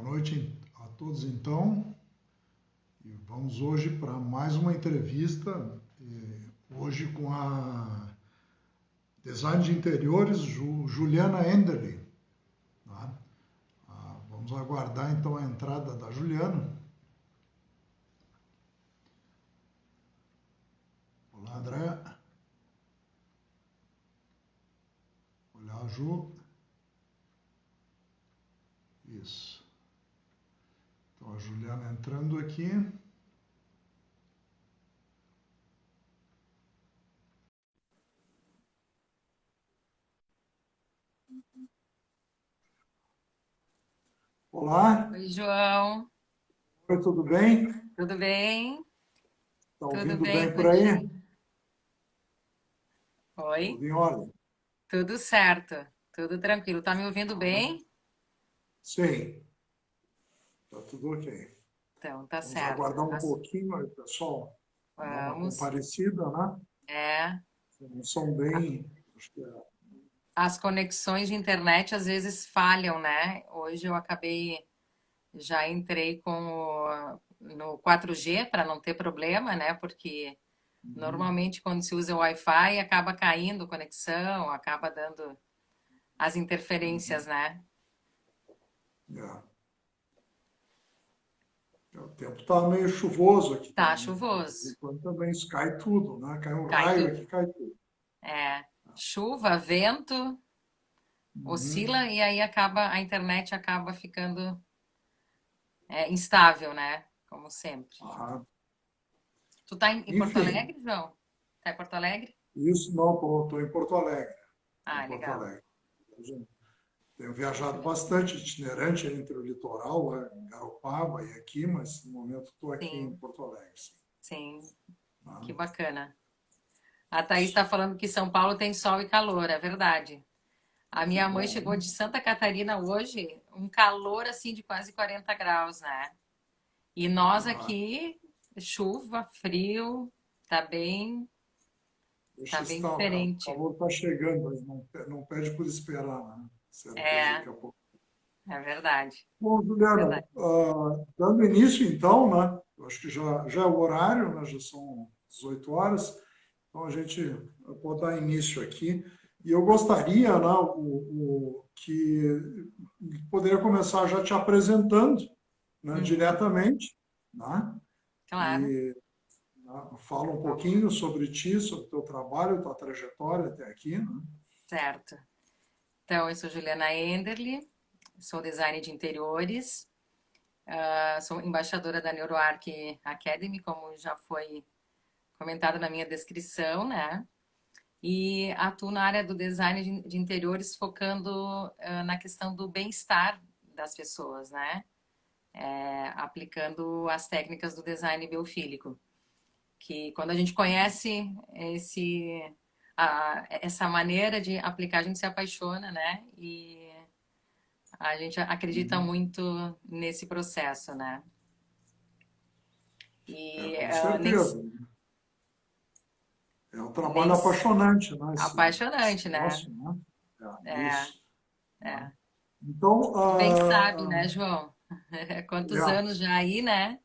Boa noite a todos, então. E vamos hoje para mais uma entrevista, hoje com a design de interiores Juliana Enderle. Tá? Vamos aguardar então a entrada da Juliana. Olá, André. Olá, Ju. Isso. Então a Juliana entrando aqui. Olá. Oi, João. Oi, tudo bem? Tudo bem? Está Tudo ouvindo bem bem por aí? contigo? Oi? Tudo em ordem? Tudo certo. Tudo tranquilo. Tá me ouvindo Ah, bem? sim, está tudo ok. Então, tá Vamos certo. aguardar um pouquinho aí, pessoal, dar uma Vamos. comparecida, né? É. Não são bem. Acho que As conexões de internet às vezes falham, né? Hoje eu acabei, já entrei no 4G para não ter problema, né? Porque normalmente quando se usa o Wi-Fi acaba caindo a conexão, acaba dando as interferências, né? é, o tempo está meio chuvoso aqui Tá também. De vez chuvoso. em quando também cai tudo, né? Cai um Cai raio tudo. aqui, cai tudo. É, chuva, vento, oscila Uhum. e aí a internet acaba ficando instável, né? Como sempre. Ah, Tu tá em Porto enfim, Alegre, João? Tá em Porto Alegre? isso não, estou em Porto Alegre. Estou em Ah, Porto legal. Alegre. Tenho viajado bastante itinerante entre o litoral, lá em Garopaba e aqui, mas no momento estou aqui em Sim, Porto Alegre. Sim. sim, que Tá? bacana. A Thaís está falando que São Paulo tem sol e calor, é verdade. A Que minha mãe chegou bom. de Santa Catarina hoje, um calor assim de quase 40 graus, né? E nós Ah, aqui, chuva, frio, tá bem, tá deixa bem estar, o diferente. calor está chegando, mas não pede por esperar, né? Certeza É, daqui a pouco. é verdade, Bom, é Juliana, verdade. dando início então, né? Eu acho que já é o horário, né? Já são 18 horas, então a gente pode dar início aqui. E eu gostaria, né, que poderia começar já te apresentando, né, Uhum, diretamente, né? claro, E fala um vamos lá. pouquinho sobre ti, sobre o teu trabalho, tua trajetória até aqui, né? Certo. Então, eu sou Juliana Enderle, sou designer de interiores, sou embaixadora da NeuroArc Academy, como já foi comentado na minha descrição, né? E atuo na área do design de interiores, focando na questão do bem-estar das pessoas, né? Aplicando as técnicas do design biofílico, que quando a gente conhece essa maneira de aplicar, a gente se apaixona, né? E a gente acredita Uhum. muito nesse processo, né? E Com nem, certeza. É um nem trabalho apaixonante, né? Esse apaixonante, né? negócio, né? É, Isso. Né? é. Então, Tu bem sabe, né, João? Quantos é, anos já aí, né?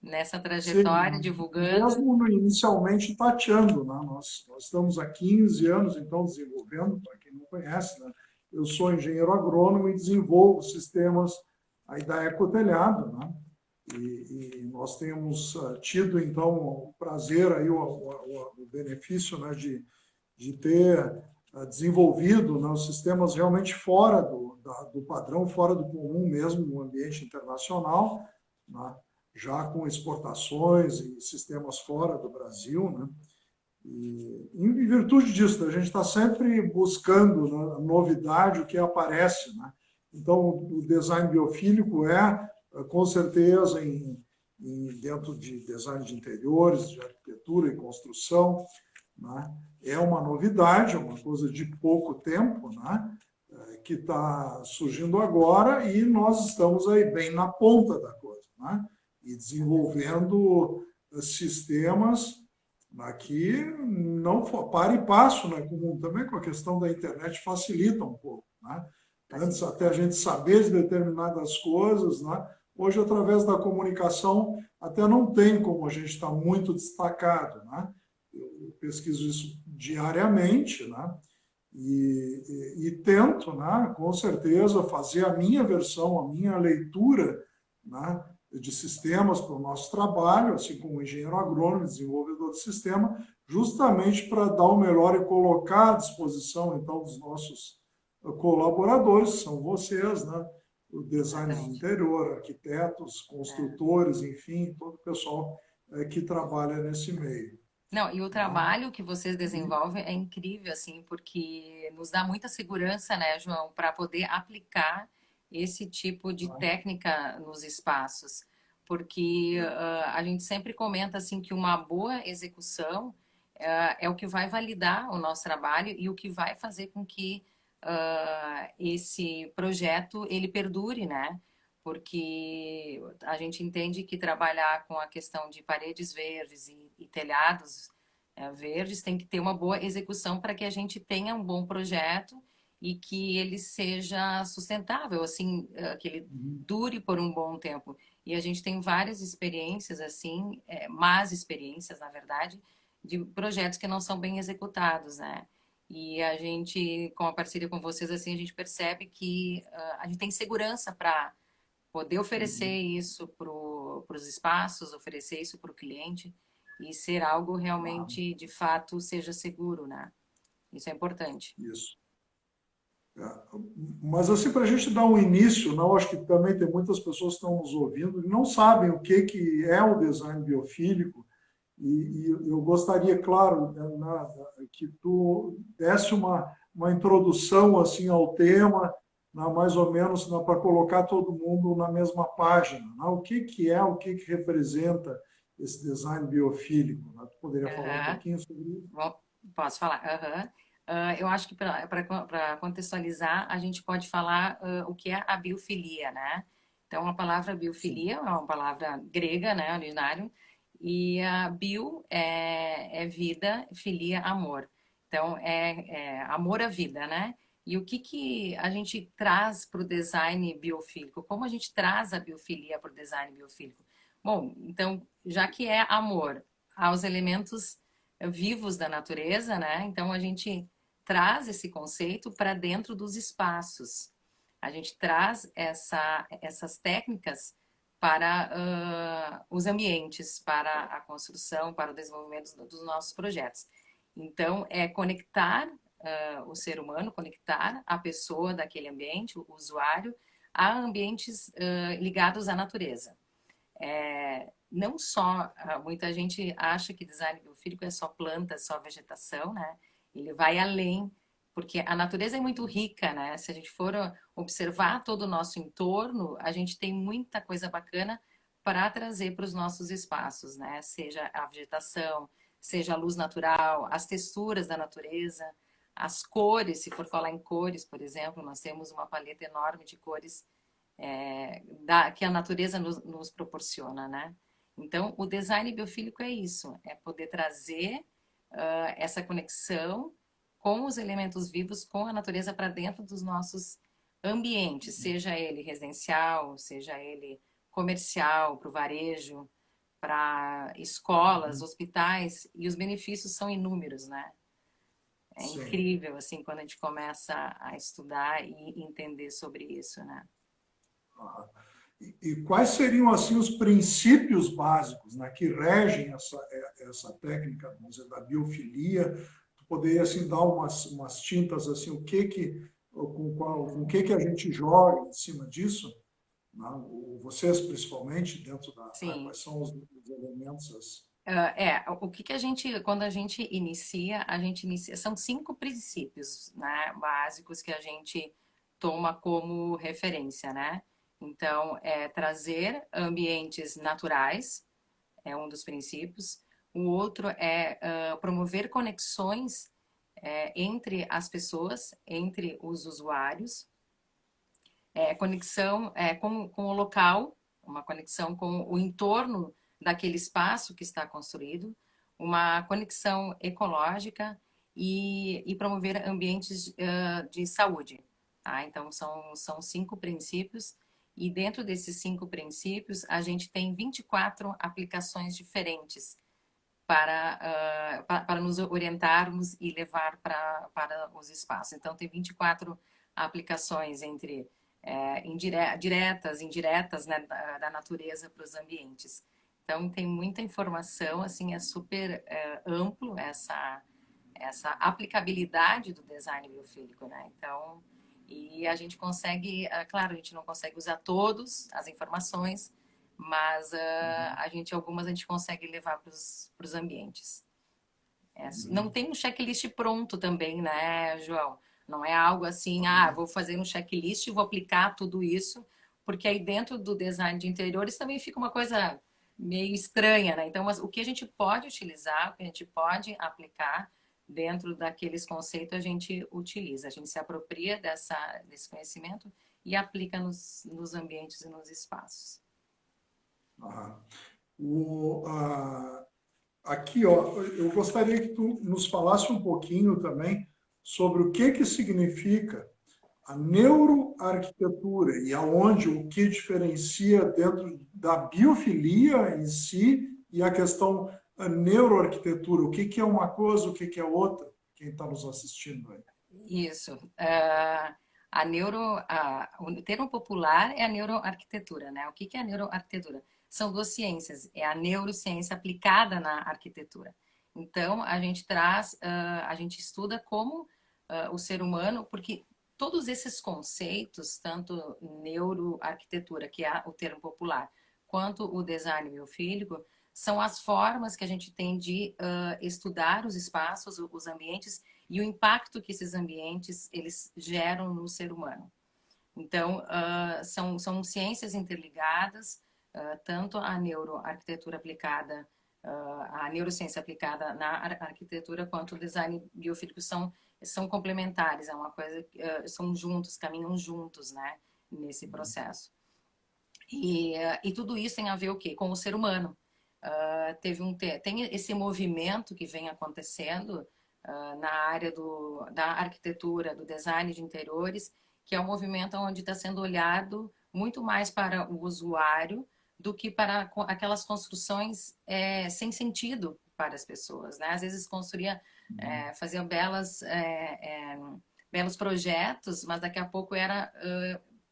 Nessa sim, trajetória, divulgando. mesmo inicialmente tateando, né? Nós estamos há 15 anos, então, desenvolvendo, para quem não conhece, né? Eu sou engenheiro agrônomo e desenvolvo sistemas aí da Ecotelhado, né? E nós temos tido, então, o prazer, aí, o benefício, né, de ter desenvolvido, né, os sistemas realmente fora do padrão, fora do comum mesmo, no ambiente internacional, né, já com exportações e sistemas fora do Brasil, né? E em virtude disso, a gente está sempre buscando, né, novidade, o que aparece, né? Então, o design biofílico com certeza, dentro de design de interiores, de arquitetura e construção, né? É uma novidade, é uma coisa de pouco tempo, né? Que está surgindo agora e nós estamos aí bem na ponta da coisa, né? E desenvolvendo sistemas aqui não para e passo, né? Também com a questão da internet facilita um pouco, né? Antes até a gente saber de determinadas coisas, né? Hoje, através da comunicação, até não tem como a gente estar muito destacado, né? Eu pesquiso isso diariamente, né? E tento, né, com certeza, fazer a minha versão, a minha leitura, né, de sistemas para o nosso trabalho, assim como engenheiro agrônomo, desenvolvedor de sistema, justamente para dar o melhor e colocar à disposição, então, dos nossos colaboradores, que são vocês, né, o design de Exatamente. interior, arquitetos, É. construtores, enfim, todo o pessoal que trabalha nesse meio. Não, e o Né? trabalho que vocês E, desenvolvem é incrível, assim, porque nos dá muita segurança, né, João, para poder aplicar esse tipo de né, técnica nos espaços. Porque a gente sempre comenta, assim, que uma boa execução é o que vai validar o nosso trabalho e o que vai fazer com que esse projeto ele perdure, né? Porque a gente entende que trabalhar com a questão de paredes verdes e telhados verdes tem que ter uma boa execução para que a gente tenha um bom projeto e que ele seja sustentável, assim, que ele dure por um bom tempo. E a gente tem várias experiências, assim, más experiências, na verdade, de projetos que não são bem executados, né? E a gente, com a parceria com vocês, assim, a gente percebe que a gente tem segurança para poder oferecer isso para os espaços, oferecer isso para o cliente e ser algo claro, realmente, de fato, seja seguro, né? Isso é importante. isso. Mas assim, para a gente dar um início, não, acho que também tem muitas pessoas que estão nos ouvindo e não sabem o que é o design biofílico, e eu gostaria, claro, né, que tu desse uma introdução assim ao tema, né, mais ou menos, né, para colocar todo mundo na mesma página. Né? O que é, o que representa esse design biofílico? Né? Tu poderia falar um Aham. pouquinho sobre isso? Bom, posso falar? Aham. Eu acho que para contextualizar, a gente pode falar o que é a biofilia, né? Então, a palavra biofilia Sim, é uma palavra grega, né, originário, e a bio é vida, filia, amor. Então, é amor à vida, né? E o que que a gente traz para o design biofílico? Como a gente traz a biofilia para o design biofílico? Bom, então, já que é amor aos elementos vivos da natureza, né? Então a gente traz esse conceito para dentro dos espaços. A gente traz essas técnicas para os ambientes, para a construção, para o desenvolvimento dos nossos projetos. Então, é conectar o ser humano, conectar a pessoa daquele ambiente, o usuário, a ambientes ligados à natureza. Não só, muita gente acha que design biofílico é só planta, só vegetação, né? Ele vai além, porque a natureza é muito rica, né? Se a gente for observar todo o nosso entorno, a gente tem muita coisa bacana para trazer para os nossos espaços, né? Seja a vegetação, seja a luz natural, as texturas da natureza, as cores, se for falar em cores, por exemplo, nós temos uma paleta enorme de cores que a natureza nos proporciona, né? Então, o design biofílico é isso, é poder trazer essa conexão com os elementos vivos, com a natureza para dentro dos nossos ambientes, seja ele residencial, seja ele comercial, para o varejo, para escolas, hospitais, e os benefícios são inúmeros, né? É sim. incrível, assim, quando a gente começa a estudar e entender sobre isso, né? Ah, e quais seriam assim os princípios básicos, né, que regem essa técnica, vamos dizer, da biofilia? Tu poderia assim dar umas tintas assim, com que a gente joga em cima disso? Né? Vocês principalmente dentro né, Sim. quais são os elementos? O que que a gente, quando a gente inicia, são 5 princípios, né, básicos que a gente toma como referência, né? Então, é trazer ambientes naturais, é um dos princípios. O outro é promover conexões entre as pessoas, entre os usuários, conexão com o local, uma conexão com o entorno daquele espaço que está construído, uma conexão ecológica e promover ambientes de saúde. tá? Então, são 5 princípios, e dentro desses 5 princípios, a gente tem 24 aplicações diferentes para nos orientarmos e levar para os espaços. Então, tem 24 aplicações entre diretas, indiretas, né, da natureza para os ambientes. Então, tem muita informação, assim, é super amplo essa aplicabilidade do design biofílico, né? Então, e a gente consegue, claro, a gente não consegue usar todas as informações, mas algumas a gente consegue levar para os ambientes. Não tem um checklist pronto também, né, João? Não é algo assim, vou fazer um checklist e vou aplicar tudo isso, porque aí dentro do design de interiores também fica uma coisa meio estranha, né? Então, o que a gente pode utilizar, o que a gente pode aplicar dentro daqueles conceitos, a gente utiliza, a gente se apropria desse conhecimento e aplica nos ambientes e nos espaços. Aqui, ó, eu gostaria que tu nos falasse um pouquinho também sobre o que significa a neuroarquitetura e aonde o que diferencia dentro da biofilia em si e a questão a neuroarquitetura. O que é uma coisa, o que é outra? Quem está nos assistindo aí. Isso. O termo popular é a neuroarquitetura, né? O que é a neuroarquitetura? São 2 ciências. É a neurociência aplicada na arquitetura. Então, a gente estuda como o ser humano, porque todos esses conceitos, tanto neuroarquitetura, que é o termo popular, quanto o design biofílico, são as formas que a gente tem de estudar os espaços, os ambientes e o impacto que esses ambientes eles geram no ser humano. Então, são ciências interligadas, tanto a neuroarquitetura aplicada, a neurociência aplicada na arquitetura, quanto o design biofílico são complementares, é uma coisa, são juntos, caminham juntos, né, nesse processo. E tudo isso tem a ver o quê? Com o ser humano. Tem esse movimento que vem acontecendo na área da arquitetura, do design de interiores, que é um movimento onde está sendo olhado muito mais para o usuário do que para aquelas construções sem sentido para as pessoas, né? Às vezes fazia belos projetos, mas daqui a pouco era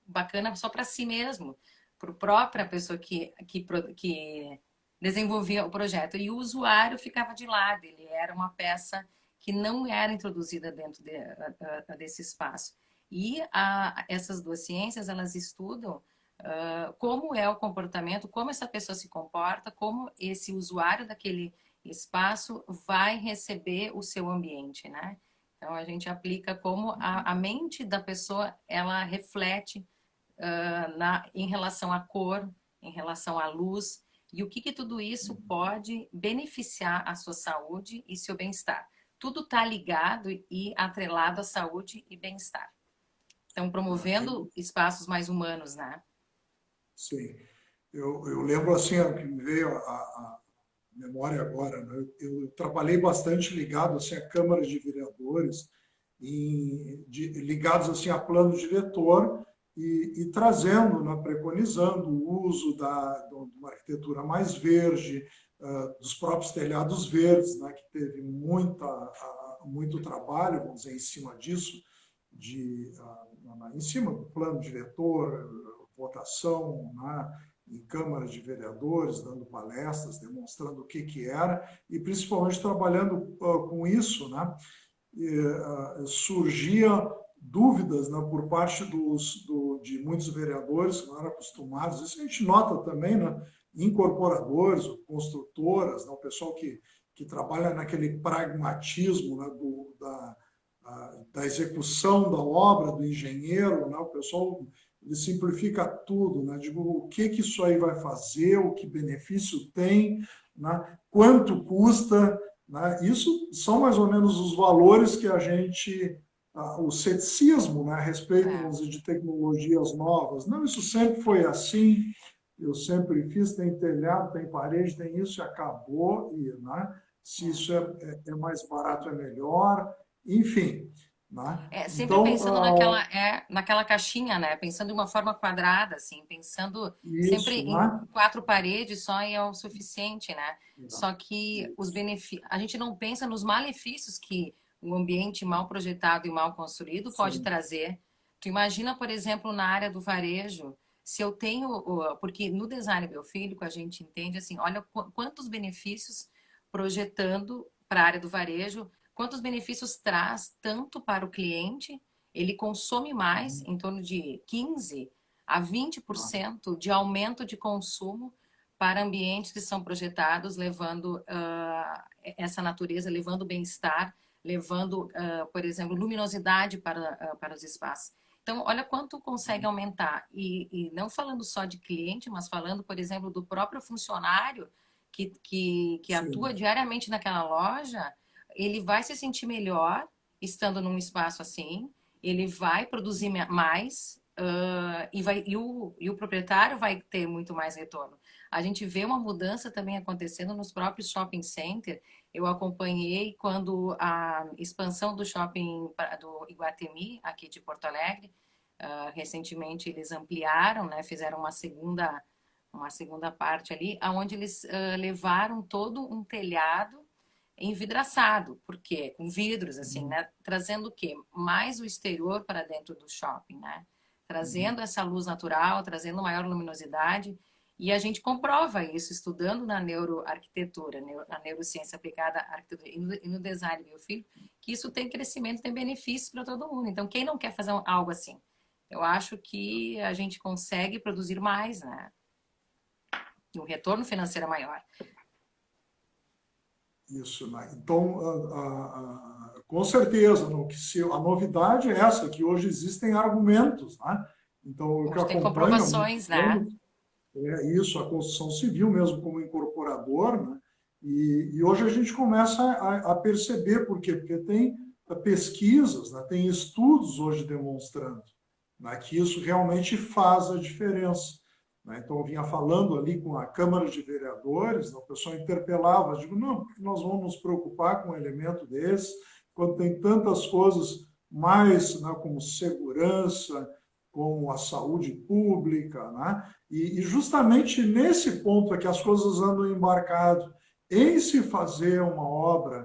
bacana só para si mesmo, para a própria pessoa que desenvolvia o projeto. E o usuário ficava de lado, ele era uma peça que não era introduzida dentro desse espaço. E essas 2 ciências, elas estudam como é o comportamento, como essa pessoa se comporta, como esse usuário daquele espaço vai receber o seu ambiente, né? Então, a gente aplica como a mente da pessoa, ela reflete em relação à cor, em relação à luz, e o que tudo isso pode beneficiar a sua saúde e seu bem-estar. Tudo está ligado e atrelado à saúde e bem-estar. Então, promovendo espaços mais humanos, né? Sim. Eu lembro assim, que me veio a memória agora, né? Eu trabalhei bastante ligado assim, a câmaras de vereadores, ligados assim, a plano diretor, e trazendo, né, preconizando o uso de uma arquitetura mais verde, dos próprios telhados verdes, né, que teve muito trabalho, vamos dizer, em cima disso, em cima do plano diretor, votação, né, em câmaras de vereadores, dando palestras, demonstrando o que era, e principalmente trabalhando com isso, né, surgia dúvidas, né, por parte de muitos vereadores que não eram acostumados. Isso a gente nota também, né, incorporadores, construtoras, né, o pessoal que trabalha naquele pragmatismo, né, da execução da obra, do engenheiro, né, o pessoal ele simplifica tudo, né? Digo, o que isso aí vai fazer, o que benefício tem, né? Quanto custa, né? Isso são mais ou menos os valores que a gente, o ceticismo, né, a respeito, vamos dizer, de tecnologias novas. Não, isso sempre foi assim, eu sempre fiz, tem telhado, tem parede, tem isso e acabou, né? Se isso é mais barato é melhor, enfim. né? Sempre Então, pensando naquela caixinha, né? Pensando de uma forma quadrada, assim, pensando sempre isso, em né? quatro paredes só é o suficiente, né? Exato. Só que os Isso. benefícios, a gente não pensa nos malefícios que o ambiente mal projetado e mal construído pode Sim. trazer. Tu imagina, por exemplo, na área do varejo, se eu tenho, porque no design biofílico a gente entende assim, olha quantos benefícios projetando para a área do varejo, quantos benefícios traz tanto para o cliente, ele consome mais, Uhum. em torno de 15 a Ah, 20% de aumento de consumo para ambientes que são projetados, levando essa natureza, levando bem-estar, levando, por exemplo, luminosidade para os espaços. Então, olha quanto consegue aumentar. E não falando só de cliente, mas falando, por exemplo, do próprio funcionário que atua sim. diariamente naquela loja, ele vai se sentir melhor estando num espaço assim, ele vai produzir mais e o proprietário vai ter muito mais retorno. A gente vê uma mudança também acontecendo nos próprios shopping center. Eu acompanhei quando a expansão do shopping do Iguatemi, aqui de Porto Alegre, recentemente eles ampliaram, né, fizeram uma segunda parte ali, aonde eles levaram todo um telhado envidraçado, porque com vidros assim, Uhum. né, trazendo o quê? Mais o exterior para dentro do shopping, né? Uhum. Trazendo essa luz natural, trazendo maior luminosidade, e a gente comprova isso estudando na neuroarquitetura, na neurociência aplicada à arquitetura e no design biofílico, que isso tem crescimento, tem benefícios para todo mundo. Então, quem não quer fazer algo assim? Eu acho que a gente consegue produzir mais, né? E o retorno financeiro é maior. Isso, né? Então, com certeza, a novidade é essa, que hoje existem argumentos, né? Então, eu que Hoje tem acompanho há muitos comprovações, né? anos, é isso, a construção civil mesmo como incorporador, né? E hoje a gente começa a perceber por quê? Porque tem pesquisas, né? Tem estudos hoje demonstrando, né? Que isso realmente faz a diferença. Né? Então, eu vinha falando ali com a Câmara de Vereadores, né? O pessoal interpelava, eu digo, não, porque nós vamos nos preocupar com um elemento desse, quando tem tantas coisas mais, né, como segurança, como a saúde pública, né? E justamente nesse ponto é que as coisas andam embarcado em se fazer uma obra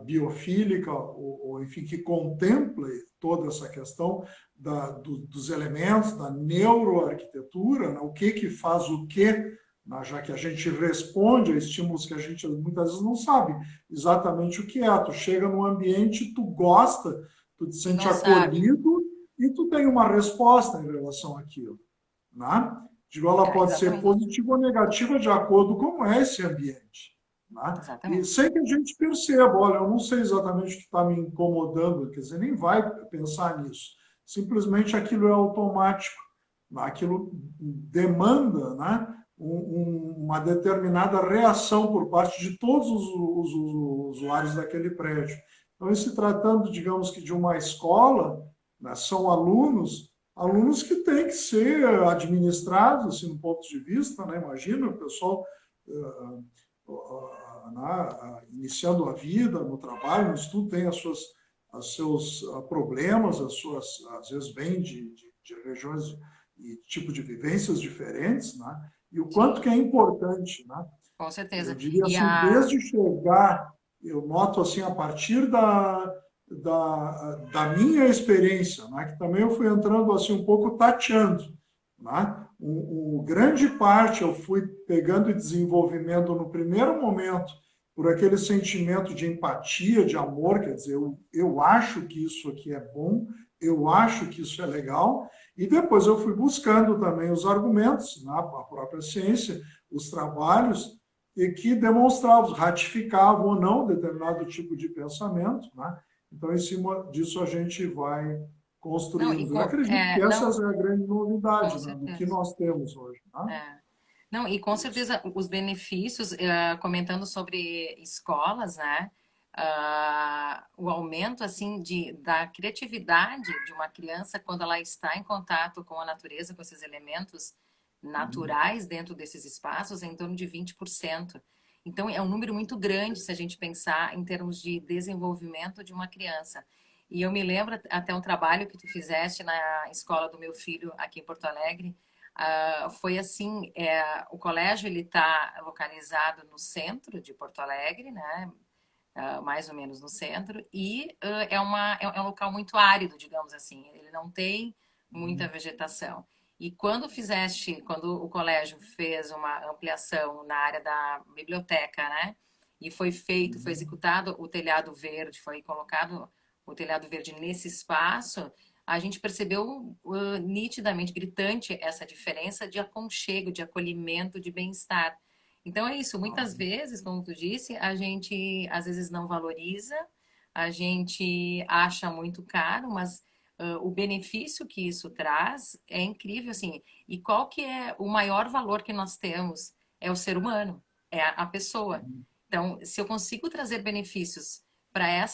biofílica, ou, enfim, que contemple toda essa questão dos elementos, da neuroarquitetura, né? O que faz o quê, né? Já que a gente responde a estímulos que a gente muitas vezes não sabe exatamente o que é. Tu chega num ambiente, tu gosta, tu te E sente não sabe. acolhido e tu tem uma resposta em relação àquilo, né? Digo, ela pode ser Exatamente. positiva ou negativa de acordo com como é esse ambiente, né? E Exatamente. sem que a gente perceba, olha, eu não sei exatamente o que está me incomodando, quer dizer, nem vai pensar nisso. Simplesmente aquilo é automático, né? Aquilo demanda, né, uma determinada reação por parte de todos os usuários daquele prédio. Então, em se tratando, digamos que de uma escola, né, são alunos que têm que ser administrados, assim, do ponto de vista, né? Imagina o pessoal iniciando a vida no trabalho, no estudo, tem os seus problemas, às vezes vêm de regiões e tipo de vivências diferentes, né? E o quanto que Sim, é importante, né? com Eu certeza. diria E assim, desde chegar, eu noto assim, a partir da minha experiência, né, que também eu fui entrando assim um pouco tateando, né? Grande parte eu fui pegando e desenvolvimento no primeiro momento por aquele sentimento de empatia, de amor, quer dizer, eu acho que isso aqui é bom, eu acho que isso é legal, e depois eu fui buscando também os argumentos, né, a própria ciência, os trabalhos, e que demonstravam, ratificavam ou não determinado tipo de pensamento, né? Então, em cima disso, a gente vai não, construindo. Eu acredito que essa não, é a grande com novidade, né, do que certeza. nós temos hoje. Né? É. Não, e com Isso. certeza os benefícios, comentando sobre escolas, né? O aumento assim da criatividade de uma criança quando ela está em contato com a natureza, com esses elementos Uhum. naturais dentro desses espaços, é em torno de 20%. Então é um número muito grande se a gente pensar em termos de desenvolvimento de uma criança. E eu me lembro até um trabalho que tu fizeste na escola do meu filho aqui em Porto Alegre. Foi assim, o colégio ele está localizado no centro de Porto Alegre, né? Mais ou menos no centro, e é um local muito árido, digamos assim. Ele não tem muita vegetação. E quando o colégio fez uma ampliação na área da biblioteca, né? E foi executado o telhado verde, foi colocado o telhado verde nesse espaço, a gente percebeu nitidamente, gritante, essa diferença de aconchego, de acolhimento, de bem-estar. Então é isso, muitas vezes, como tu disse, a gente às vezes não valoriza, a gente acha muito caro, mas o benefício que isso traz é incrível, assim. E qual que é o maior valor que nós temos? É o ser humano, é a pessoa. Então, se eu consigo trazer benefícios para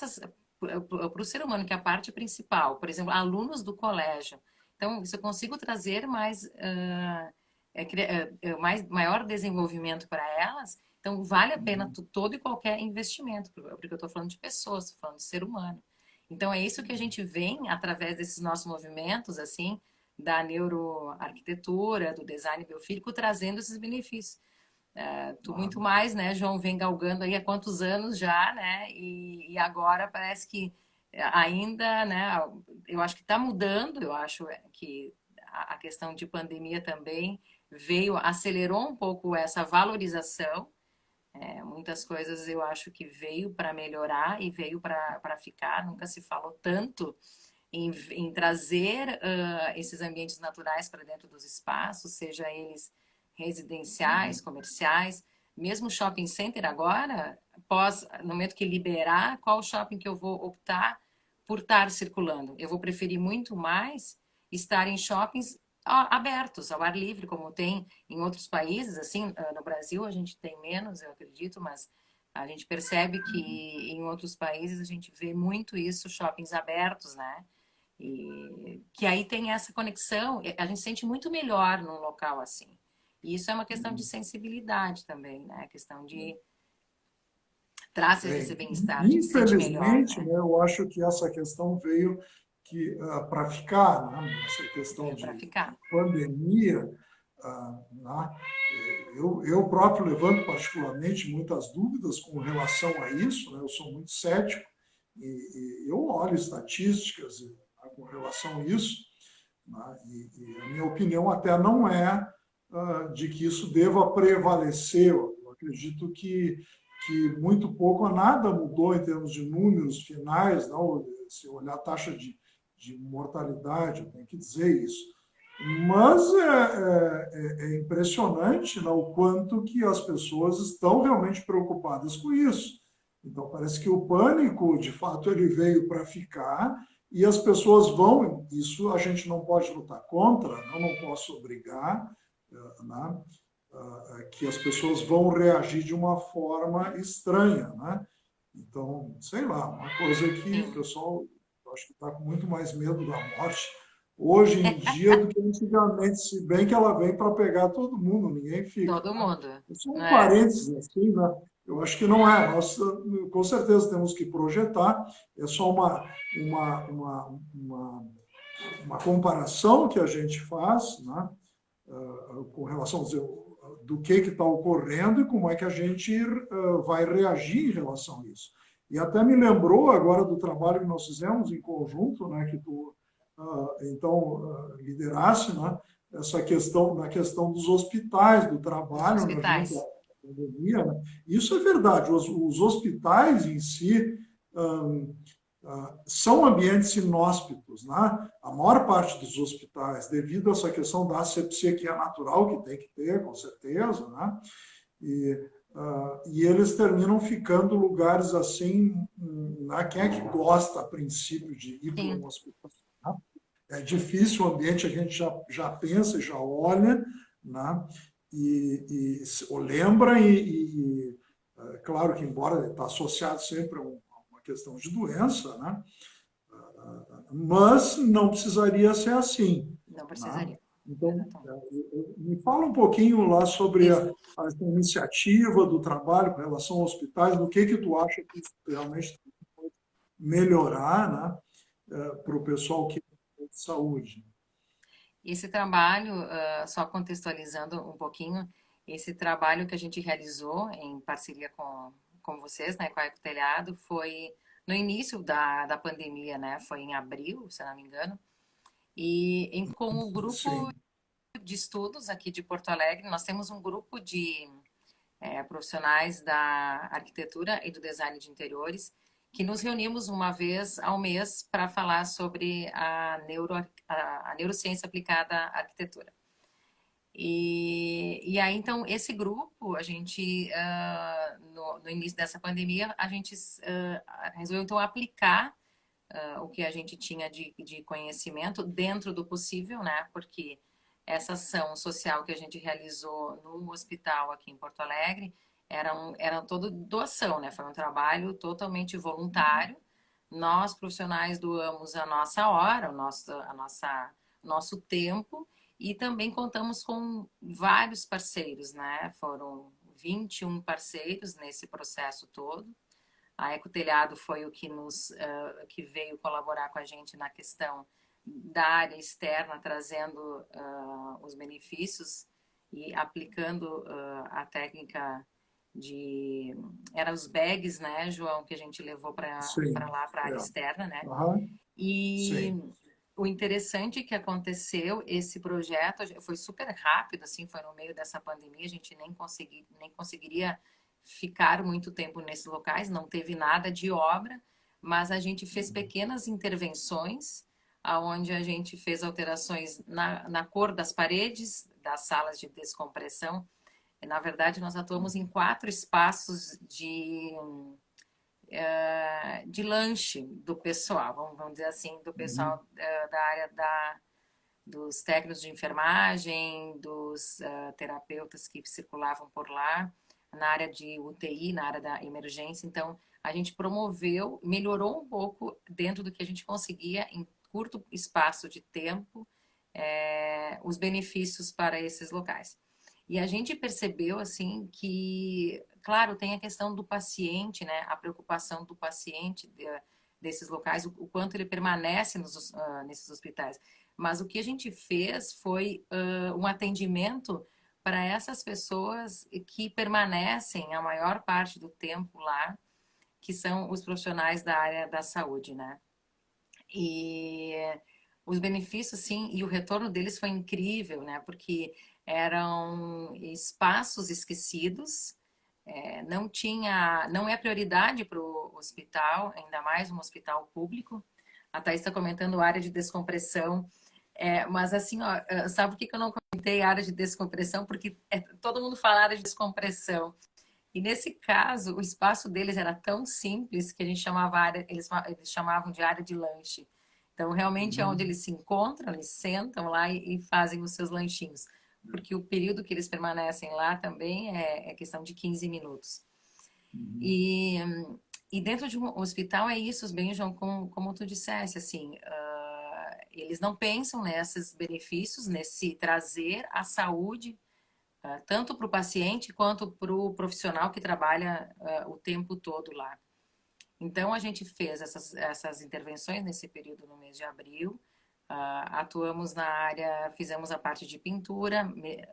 para o ser humano, que é a parte principal, por exemplo, alunos do colégio. Então, se eu consigo trazer maior desenvolvimento para elas, então vale a pena todo e qualquer investimento, porque eu estou falando de pessoas, estou falando de ser humano. Então é isso que a gente vem através desses nossos movimentos, assim, da neuroarquitetura, do design biofísico, trazendo esses benefícios. Tu muito mais, né, João, vem galgando aí há quantos anos já, né? E agora parece que ainda, né? Eu acho que está mudando, eu acho que a questão de pandemia também acelerou um pouco essa valorização. Muitas coisas eu acho que veio para melhorar e veio para ficar. Nunca se falou tanto em trazer esses ambientes naturais para dentro dos espaços, seja eles residenciais, comerciais, mesmo shopping center agora, no momento que liberar, qual shopping que eu vou optar por estar circulando? Eu vou preferir muito mais estar em shoppings abertos, ao ar livre, como tem em outros países, assim, no Brasil a gente tem menos, eu acredito, mas a gente percebe que em outros países a gente vê muito isso, shoppings abertos, né? E que aí tem essa conexão, a gente sente muito melhor num local assim. E isso é uma questão de sensibilidade também, né? A questão de traz esse bem-estar, a gente se sente melhor, Infelizmente, né? né, eu acho que essa questão veio para ficar, né, essa questão Veio para de ficar. pandemia. Né, eu próprio levanto particularmente muitas dúvidas com relação a isso, né, eu sou muito cético e eu olho estatísticas com relação a isso, né, e a minha opinião até não é de que isso deva prevalecer. Eu acredito que muito pouco a nada mudou em termos de números finais, não, se olhar a taxa de mortalidade, eu tenho que dizer isso. Mas é impressionante, né, o quanto que as pessoas estão realmente preocupadas com isso. Então, parece que o pânico, de fato, ele veio para ficar e as pessoas vão, isso a gente não pode lutar contra, eu não posso obrigar, né, que as pessoas vão reagir de uma forma estranha, né? Então, sei lá, uma coisa que o Sim. pessoal, eu acho que está com muito mais medo da morte hoje em dia do que antigamente, se bem que ela vem para pegar todo mundo, ninguém fica, Todo né? mundo, É só um né? parênteses assim, né? Eu acho que não é. Nós, com certeza, temos que projetar. É só uma comparação que a gente faz, né? Com relação do que está ocorrendo e como é que a gente vai reagir em relação a isso. E até me lembrou agora do trabalho que nós fizemos em conjunto, né, que tu então liderasse, né, essa questão na questão dos hospitais, do Dos trabalho, né, junto à hospitais. pandemia. Né? Isso é verdade. Os hospitais em si são ambientes inóspitos, né? A maior parte dos hospitais, devido a essa questão da asepsia que é natural, que tem que ter, com certeza, né? E eles terminam ficando lugares assim, né? Quem é que gosta, a princípio, de ir para um Sim. hospital? Né? É difícil o ambiente, a gente já pensa, já olha, né? Ou lembra, claro que, embora está associado sempre a uma questão de doença, né? Mas não precisaria ser assim. Não Né? precisaria. Então, Exatamente. me fala um pouquinho lá sobre Isso. a iniciativa do trabalho com relação aos hospitais, do que tu acha que isso realmente pode melhorar, né? para o pessoal que é de saúde. Esse trabalho, só contextualizando um pouquinho, esse trabalho que a gente realizou em parceria com vocês, né, com a Ecotelhado, foi no início da pandemia, né? Foi em abril, se eu não me engano. Com o grupo Sim, de estudos aqui de Porto Alegre, nós temos um grupo de profissionais da arquitetura e do design de interiores que nos reunimos uma vez ao mês para falar sobre a neurociência aplicada à arquitetura. Aí, então, esse grupo, a gente, no início dessa pandemia, a gente resolveu, então, aplicar o que a gente tinha de conhecimento dentro do possível, né? Porque essa ação social que a gente realizou no hospital aqui em Porto Alegre era todo doação, né? Foi um trabalho totalmente voluntário. Nós, profissionais, doamos a nossa hora, nosso tempo e também contamos com vários parceiros, né? Foram 21 parceiros nesse processo todo. A Ecotelhado foi o que que veio colaborar com a gente na questão da área externa, trazendo os benefícios e aplicando a técnica de era os bags, né, João, que a gente levou para sim, lá para a área é. externa, né? Aham, E sim. o interessante que aconteceu, esse projeto foi super rápido, assim, foi no meio dessa pandemia, a gente nem conseguiria ficar muito tempo nesses locais, não teve nada de obra, mas a gente fez pequenas intervenções, aonde a gente fez alterações na cor das paredes, das salas de descompressão. E, na verdade, nós atuamos em 4 espaços de lanche do pessoal, vamos dizer assim, do Uhum. pessoal da área dos técnicos de enfermagem, dos terapeutas que circulavam por lá, na área de UTI, na área da emergência. Então, a gente promoveu, melhorou um pouco dentro do que a gente conseguia em curto espaço de tempo, os benefícios para esses locais. E a gente percebeu assim que, claro, tem a questão do paciente, né? A preocupação do paciente desses locais, o quanto ele permanece nesses hospitais. Mas o que a gente fez foi um atendimento para essas pessoas que permanecem a maior parte do tempo lá, que são os profissionais da área da saúde, né? E os benefícios, sim, e o retorno deles foi incrível, né? Porque eram espaços esquecidos, não é prioridade para o hospital, ainda mais um hospital público. A Thaís está comentando área de descompressão, mas assim, ó, sabe por que eu não comentei área de descompressão? Porque todo mundo fala área de descompressão. E nesse caso, o espaço deles era tão simples que a gente chamava eles chamavam de área de lanche. Então, realmente é onde Uhum. eles se encontram, eles sentam lá e fazem os seus lanchinhos. Porque o período que eles permanecem lá também é questão de 15 minutos. Uhum. E, e dentro de um hospital é isso, bem, João, como tu disseste, assim, eles não pensam nesses benefícios, nesse trazer a saúde tanto para o paciente quanto para o profissional que trabalha o tempo todo lá. Então, a gente fez essas intervenções nesse período no mês de abril, atuamos na área, fizemos a parte de pintura,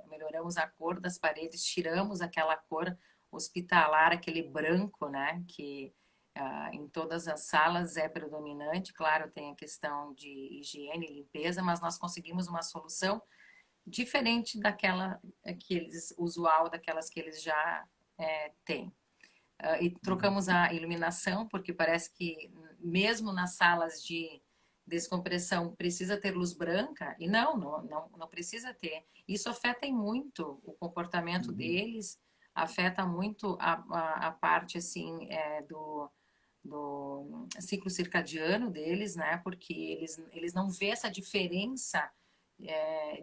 melhoramos a cor das paredes, tiramos aquela cor hospitalar, aquele branco, né, que em todas as salas é predominante. Claro, tem a questão de higiene e limpeza, mas nós conseguimos uma solução diferente daquela usual, daquelas que eles já têm. E trocamos a iluminação, porque parece que mesmo nas salas de descompressão precisa ter luz branca, e não precisa ter. Isso afeta muito o comportamento Uhum. deles, afeta muito a parte assim do ciclo circadiano deles, né? Porque eles não vê essa diferença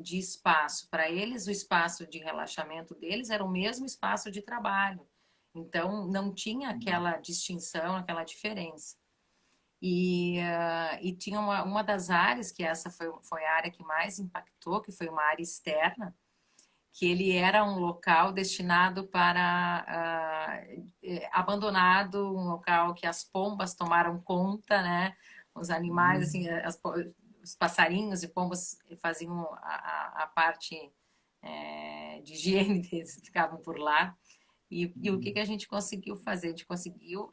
de espaço. Para eles, o espaço de relaxamento deles era o mesmo espaço de trabalho. Então, não tinha Uhum. aquela distinção, aquela diferença. E tinha uma das áreas, que essa foi a área que mais impactou, que foi uma área externa, que ele era um local destinado para abandonado, um local que as pombas tomaram conta, né? os animais, assim, os passarinhos e pombos faziam a parte de higiene deles, ficavam por lá. E o que, que a gente conseguiu fazer? A gente conseguiu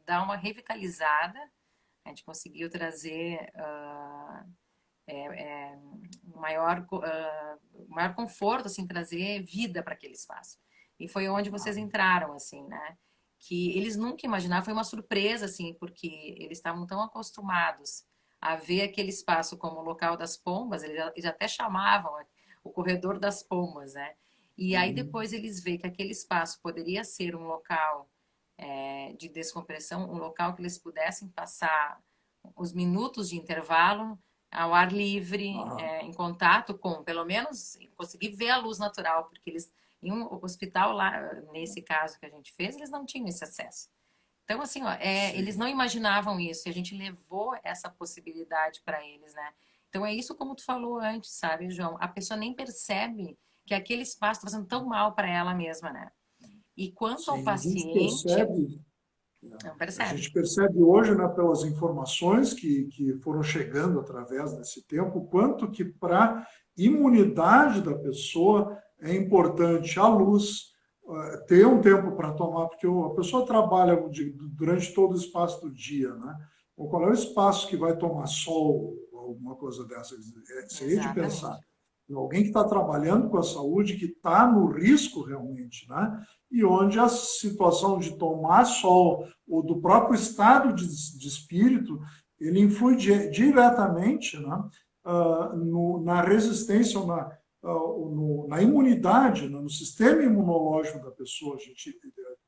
dar uma revitalizada, a gente conseguiu trazer um maior conforto, assim, trazer vida para aquele espaço. E foi onde vocês entraram, assim, né? Que eles nunca imaginavam, foi uma surpresa, assim, porque eles estavam tão acostumados a ver aquele espaço como o local das pombas, eles até chamavam o corredor das pombas, né? E aí depois eles veem que aquele espaço poderia ser um local de descompressão, um local que eles pudessem passar os minutos de intervalo ao ar livre, em contato com, pelo menos, conseguir ver a luz natural, porque eles, em um hospital lá, nesse caso que a gente fez, eles não tinham esse acesso. Então, assim, ó, eles não imaginavam isso, e a gente levou essa possibilidade para eles, né? Então, é isso como tu falou antes, sabe, João? A pessoa nem percebe que aquele espaço está fazendo tão mal para ela mesma, né? E quanto ao Sim, paciente, não a percebe. gente percebe hoje, né, pelas informações que foram chegando através desse tempo, quanto que para imunidade da pessoa é importante a luz, ter um tempo para tomar, porque a pessoa trabalha durante todo o espaço do dia, né? Ou qual é o espaço que vai tomar sol, alguma coisa dessa? Seria de pensar. Exatamente. Alguém que está trabalhando com a saúde, que está no risco realmente, né? E onde a situação de tomar sol ou do próprio estado de espírito, ele influi diretamente, né, na resistência, na imunidade, né, no sistema imunológico da pessoa. A gente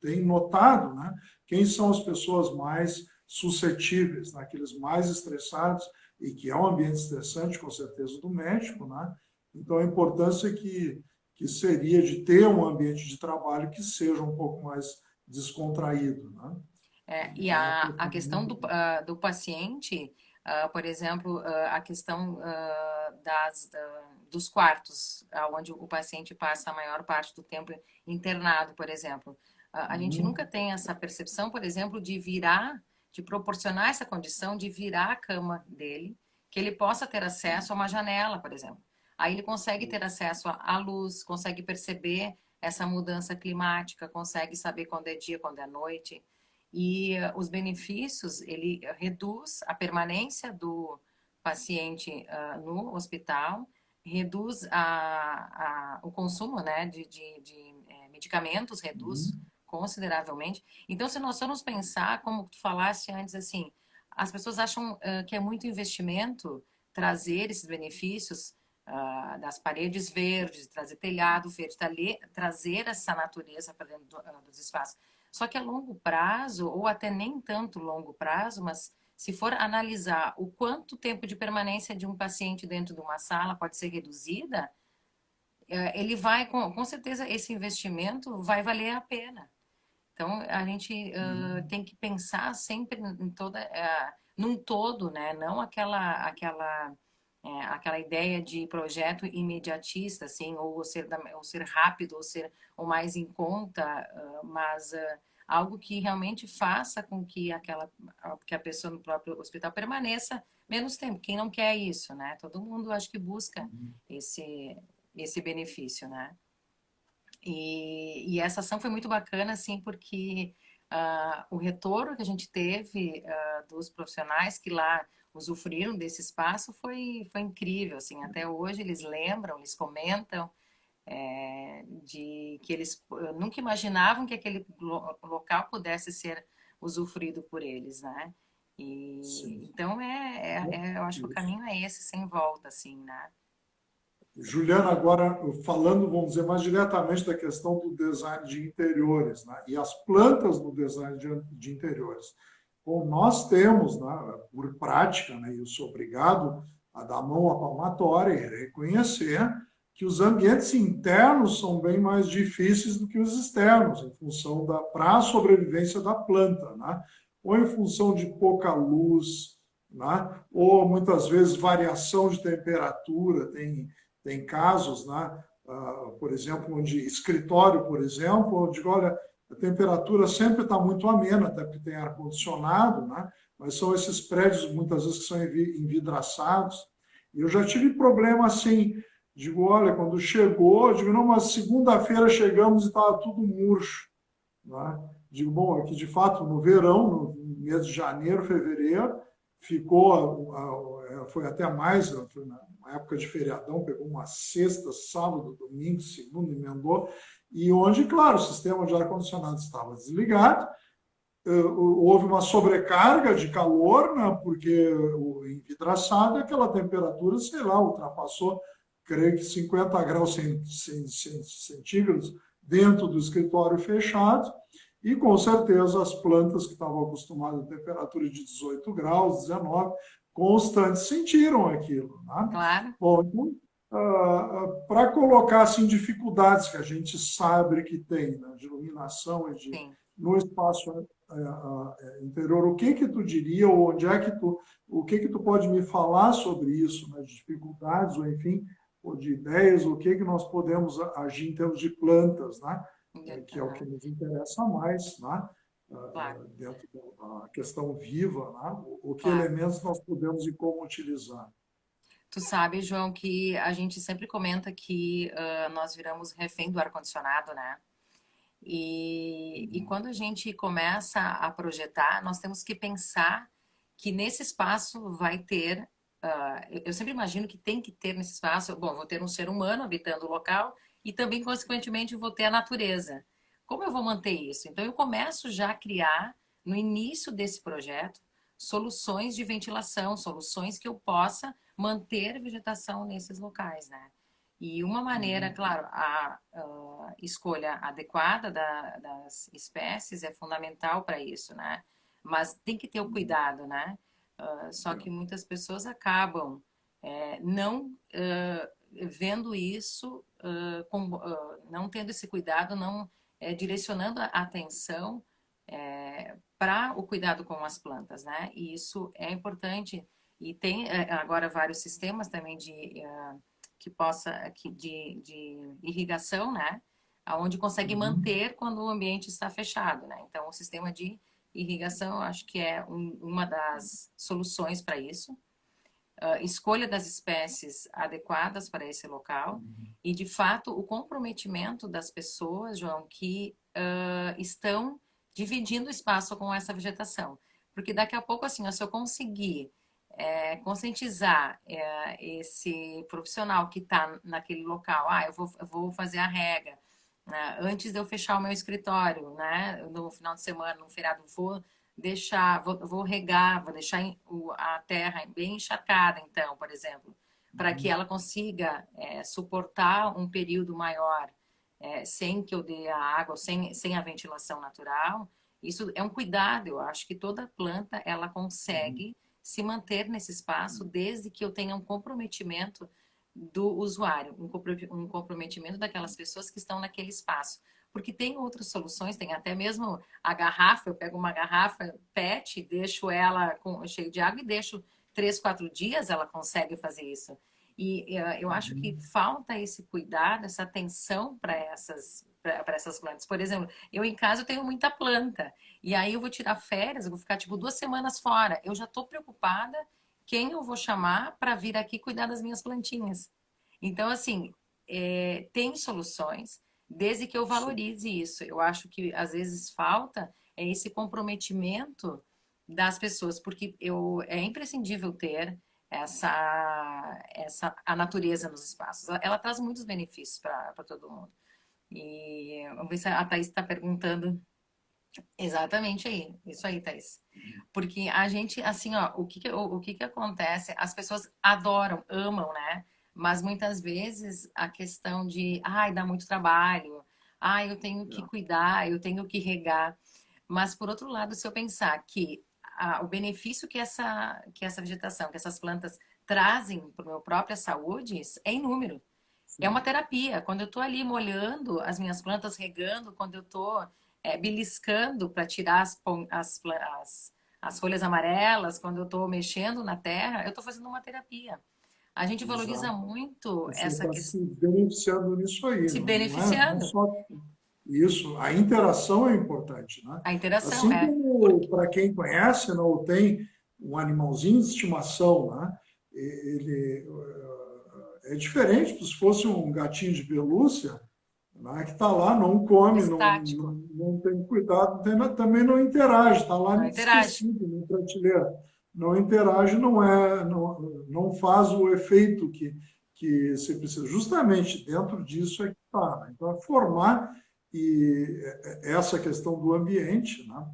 tem notado, né, quem são as pessoas mais suscetíveis, né, aqueles mais estressados, e que é um ambiente estressante, com certeza, do médico, né? Então, a importância que seria de ter um ambiente de trabalho que seja um pouco mais descontraído, né? E Então, a questão do paciente, por exemplo, a questão dos quartos, onde o paciente passa a maior parte do tempo internado, por exemplo. A gente nunca tem essa percepção, por exemplo, de proporcionar essa condição de virar a cama dele, que ele possa ter acesso a uma janela, por exemplo. Aí ele consegue ter acesso à luz, consegue perceber essa mudança climática, consegue saber quando é dia, quando é noite. E os benefícios, ele reduz a permanência do paciente no hospital, reduz o consumo, né, de medicamentos, reduz consideravelmente. Então, se nós formos pensar, como tu falaste antes, assim, as pessoas acham que é muito investimento trazer esses benefícios das paredes verdes, trazer telhado verde, trazer essa natureza para dentro dos espaços. Só que a longo prazo, ou até nem tanto longo prazo, mas se for analisar o quanto tempo de permanência de um paciente dentro de uma sala pode ser reduzida, ele vai, com certeza, esse investimento vai valer a pena. Então, a gente tem que pensar sempre num todo, né? Não aquela ideia de projeto imediatista, assim, ou ser rápido, ou ser o mais em conta, mas algo que realmente faça com que que a pessoa no próprio hospital permaneça menos tempo. Quem não quer isso, né? Todo mundo acho que busca esse benefício, né? E essa ação foi muito bacana, assim, porque o retorno que a gente teve dos profissionais que lá usufruíram desse espaço foi incrível, assim, até hoje eles lembram, eles comentam de que eles nunca imaginavam que aquele local pudesse ser usufruído por eles, né? Então eu acho que o caminho é esse, sem volta, assim, né? Juliana, agora falando, vamos dizer, mais diretamente da questão do design de interiores, né? E as plantas no design de interiores. Bom, nós temos, né, por prática, né, eu sou obrigado a dar a mão à palmatória e reconhecer que os ambientes internos são bem mais difíceis do que os externos, em função para a sobrevivência da planta, né? Ou em função de pouca luz, né? Ou muitas vezes variação de temperatura, tem casos, né? Por exemplo, onde escritório, por exemplo, onde, olha, a temperatura sempre está muito amena, até porque tem ar-condicionado, né? mas são esses prédios muitas vezes que são envidraçados. E eu já tive problema assim, digo, olha, quando chegou, digo, não, mas segunda-feira chegamos e estava tudo murcho, né? Digo, bom, aqui de fato no verão, no mês de janeiro, fevereiro, foi até mais, foi na época de feriadão, pegou uma sexta, sábado, domingo, segunda, emendou, e onde, claro, o sistema de ar-condicionado estava desligado, houve uma sobrecarga de calor, né, porque o envidraçado, aquela temperatura, sei lá, ultrapassou, creio que 50 graus centígrados dentro do escritório fechado, e com certeza as plantas que estavam acostumadas a temperatura de 18 graus, 19, constantes, sentiram aquilo. Né? Claro. Bom, então, para colocar assim, dificuldades que a gente sabe que tem, né, de iluminação e Sim. no espaço interior, o que tu diria, ou onde é que o que tu pode me falar sobre isso, né, de dificuldades, ou enfim, ou de ideias, o que nós podemos agir em termos de plantas, né? Que é o que nos interessa mais, né? Claro. Dentro da questão viva, né? O que Claro. elementos nós podemos e como utilizar. Tu sabe, João, que a gente sempre comenta que nós viramos refém do ar-condicionado, né? E quando a gente começa a projetar, nós temos que pensar que nesse espaço vai ter. Eu sempre imagino que tem que ter nesse espaço. Bom, vou ter um ser humano habitando o local e também, consequentemente, vou ter a natureza. Como eu vou manter isso? Então, eu começo já a criar, no início desse projeto, soluções de ventilação, soluções que eu possa manter vegetação nesses locais, né? E uma maneira, claro, a escolha adequada das espécies é fundamental para isso, né? Mas tem que ter o cuidado, né? Só que muitas pessoas acabam não vendo isso, não tendo esse cuidado, não direcionando a atenção para o cuidado com as plantas, né? E isso é importante. E tem agora vários sistemas também de irrigação, né? Onde consegue manter quando o ambiente está fechado, né? Então, o sistema de irrigação, eu acho que é uma das soluções para isso. Escolha das espécies adequadas para esse local e, de fato, o comprometimento das pessoas, João, que estão dividindo o espaço com essa vegetação. Porque daqui a pouco, assim, se eu conseguir conscientizar esse profissional que está naquele local, eu vou fazer a rega, né? Antes de eu fechar o meu escritório, né? No final de semana, no feriado, vou regar, vou deixar a terra bem encharcada, então, por exemplo, para que ela consiga suportar um período maior sem que eu dê a água, sem a ventilação natural. Isso é um cuidado, eu acho que toda planta ela consegue se manter nesse espaço desde que eu tenha um comprometimento do usuário, um comprometimento daquelas pessoas que estão naquele espaço. Porque tem outras soluções, tem até mesmo a garrafa, eu pego uma garrafa PET, deixo ela cheio de água e deixo 3, 4 dias, ela consegue fazer isso. E eu acho que falta esse cuidado, essa atenção para essas plantas. Por exemplo, eu em casa eu tenho muita planta, e aí eu vou tirar férias, eu vou ficar tipo 2 semanas fora. Eu já estou preocupada quem eu vou chamar para vir aqui cuidar das minhas plantinhas. Então, assim, tem soluções, desde que eu valorize isso. Eu acho que às vezes falta esse comprometimento das pessoas, porque é imprescindível ter a natureza nos espaços. Ela traz muitos benefícios para todo mundo. E vamos ver se a Thaís está perguntando exatamente aí. Isso aí, Thaís. Porque a gente, assim, ó, o que acontece? As pessoas adoram, amam, né? Mas muitas vezes a questão de, dá muito trabalho, eu tenho que cuidar, eu tenho que regar. Mas, por outro lado, se eu pensar que o benefício que essa vegetação, que essas plantas trazem para a minha própria saúde é inúmero. É uma terapia. Quando eu estou ali molhando as minhas plantas, regando, quando eu estou beliscando para tirar as folhas amarelas, quando eu estou mexendo na terra, eu estou fazendo uma terapia. A gente valoriza Exato. muito Você essa está se questão. beneficiando nisso aí, Se não é? Não beneficiando. só Isso, a interação é importante, né? A interação Assim é. como para quem conhece, não tem um animalzinho de estimação, né? Ele é diferente se fosse um gatinho de pelúcia, né? Que está lá, não come, Estático, não tem cuidado, também não interage, está lá não interage. esquecido na prateleira. Não interage, não faz o efeito que você precisa. Justamente dentro disso é que está. Né? Então, é formar e essa questão do ambiente, né?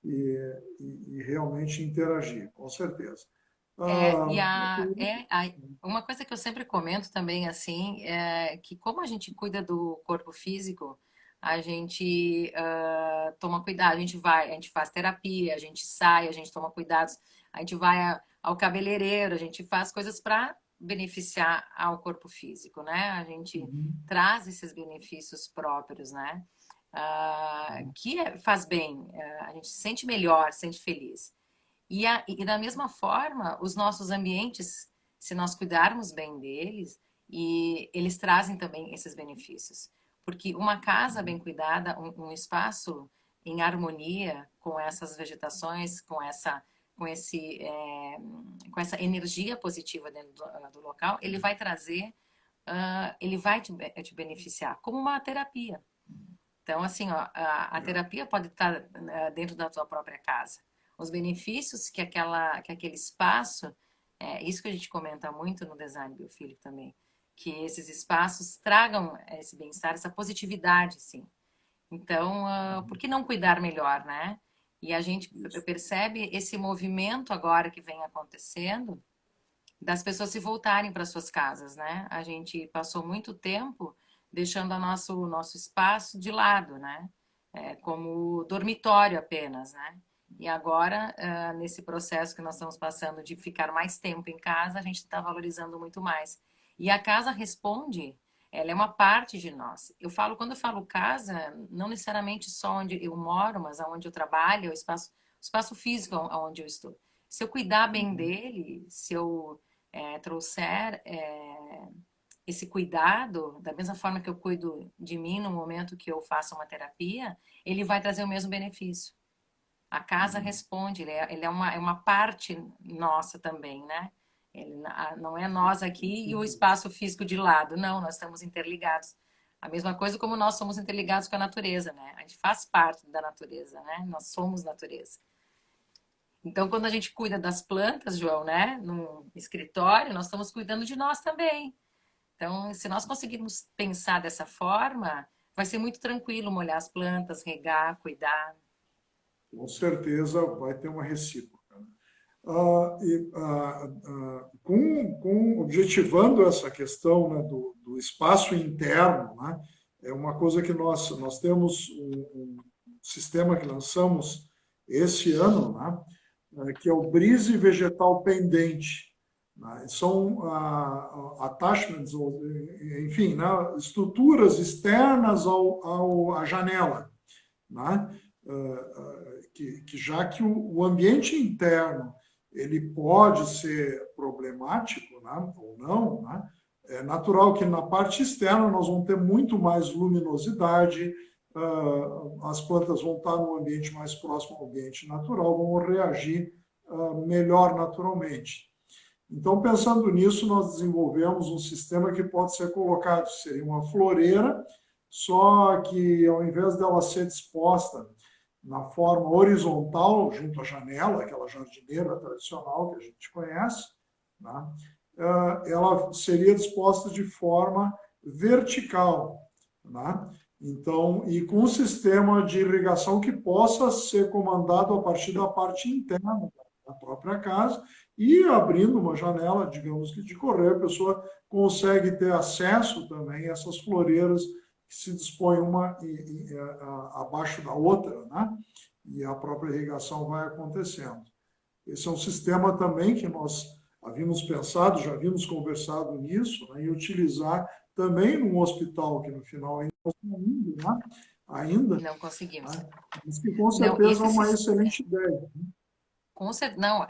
E realmente interagir, com certeza. É, Ah, uma coisa que eu sempre comento também, assim, é que como a gente cuida do corpo físico, a gente toma cuidado, a gente faz terapia, a gente sai, a gente toma cuidados, a gente vai ao cabeleireiro, a gente faz coisas para beneficiar ao corpo físico, né? A gente traz esses benefícios próprios, né? Faz bem, a gente se sente melhor, se sente feliz. E da mesma forma, os nossos ambientes, se nós cuidarmos bem deles, e eles trazem também esses benefícios. Porque uma casa bem cuidada, um espaço em harmonia com essas vegetações, com esse, é, com essa energia positiva dentro do local, ele vai trazer, ele vai te beneficiar, como uma terapia. Então, assim, ó, a terapia pode estar dentro da tua própria casa. Os benefícios que aquele espaço, isso que a gente comenta muito no design biofílico também, que esses espaços tragam esse bem-estar, essa positividade, sim. Então, por que não cuidar melhor, né? E a gente isso. percebe esse movimento agora que vem acontecendo das pessoas se voltarem para suas casas, né? A gente passou muito tempo deixando o nosso espaço de lado, né? Como dormitório apenas, né? E agora, nesse processo que nós estamos passando de ficar mais tempo em casa, a gente está valorizando muito mais. E a casa responde, ela é uma parte de nós. Quando eu falo casa, não necessariamente só onde eu moro, mas aonde eu trabalho, o espaço físico onde eu estou. Se eu cuidar bem dele, se eu trouxer esse cuidado, da mesma forma que eu cuido de mim no momento que eu faço uma terapia, ele vai trazer o mesmo benefício. A casa responde, é uma parte nossa também, né? Não é nós aqui e o espaço físico de lado, não, nós estamos interligados. A mesma coisa como nós somos interligados com a natureza, né? A gente faz parte da natureza, né? Nós somos natureza. Então, quando a gente cuida das plantas, João, né, no escritório, nós estamos cuidando de nós também. Então, se nós conseguirmos pensar dessa forma, vai ser muito tranquilo molhar as plantas, regar, cuidar. Com certeza vai ter uma recíproca. Né? Objetivando essa questão, né, do espaço interno, né, é uma coisa que nós temos um sistema que lançamos esse ano, né, que é o Brise Vegetal Pendente. Né? São attachments, enfim, né, estruturas externas à janela. Né? Que já que o ambiente interno ele pode ser problemático, né, ou não, né, é natural que na parte externa nós vamos ter muito mais luminosidade, as plantas vão estar no ambiente mais próximo ao ambiente natural, vão reagir melhor naturalmente. Então, pensando nisso, nós desenvolvemos um sistema que pode ser colocado, seria uma floreira, só que ao invés dela ser disposta na forma horizontal, junto à janela, aquela jardineira tradicional que a gente conhece, né? Ela seria disposta de forma vertical. Né? Então, e com um sistema de irrigação que possa ser comandado a partir da parte interna da própria casa e abrindo uma janela, digamos que de correr, a pessoa consegue ter acesso também a essas floreiras que se dispõem uma abaixo da outra, né? E a própria irrigação vai acontecendo. Esse é um sistema também que nós havíamos pensado, já havíamos conversado nisso, né? E utilizar também num hospital, que no final ainda não estamos indo, né? Ainda, Não conseguimos. né? Mas que com Não, certeza é uma excelente ideia. não,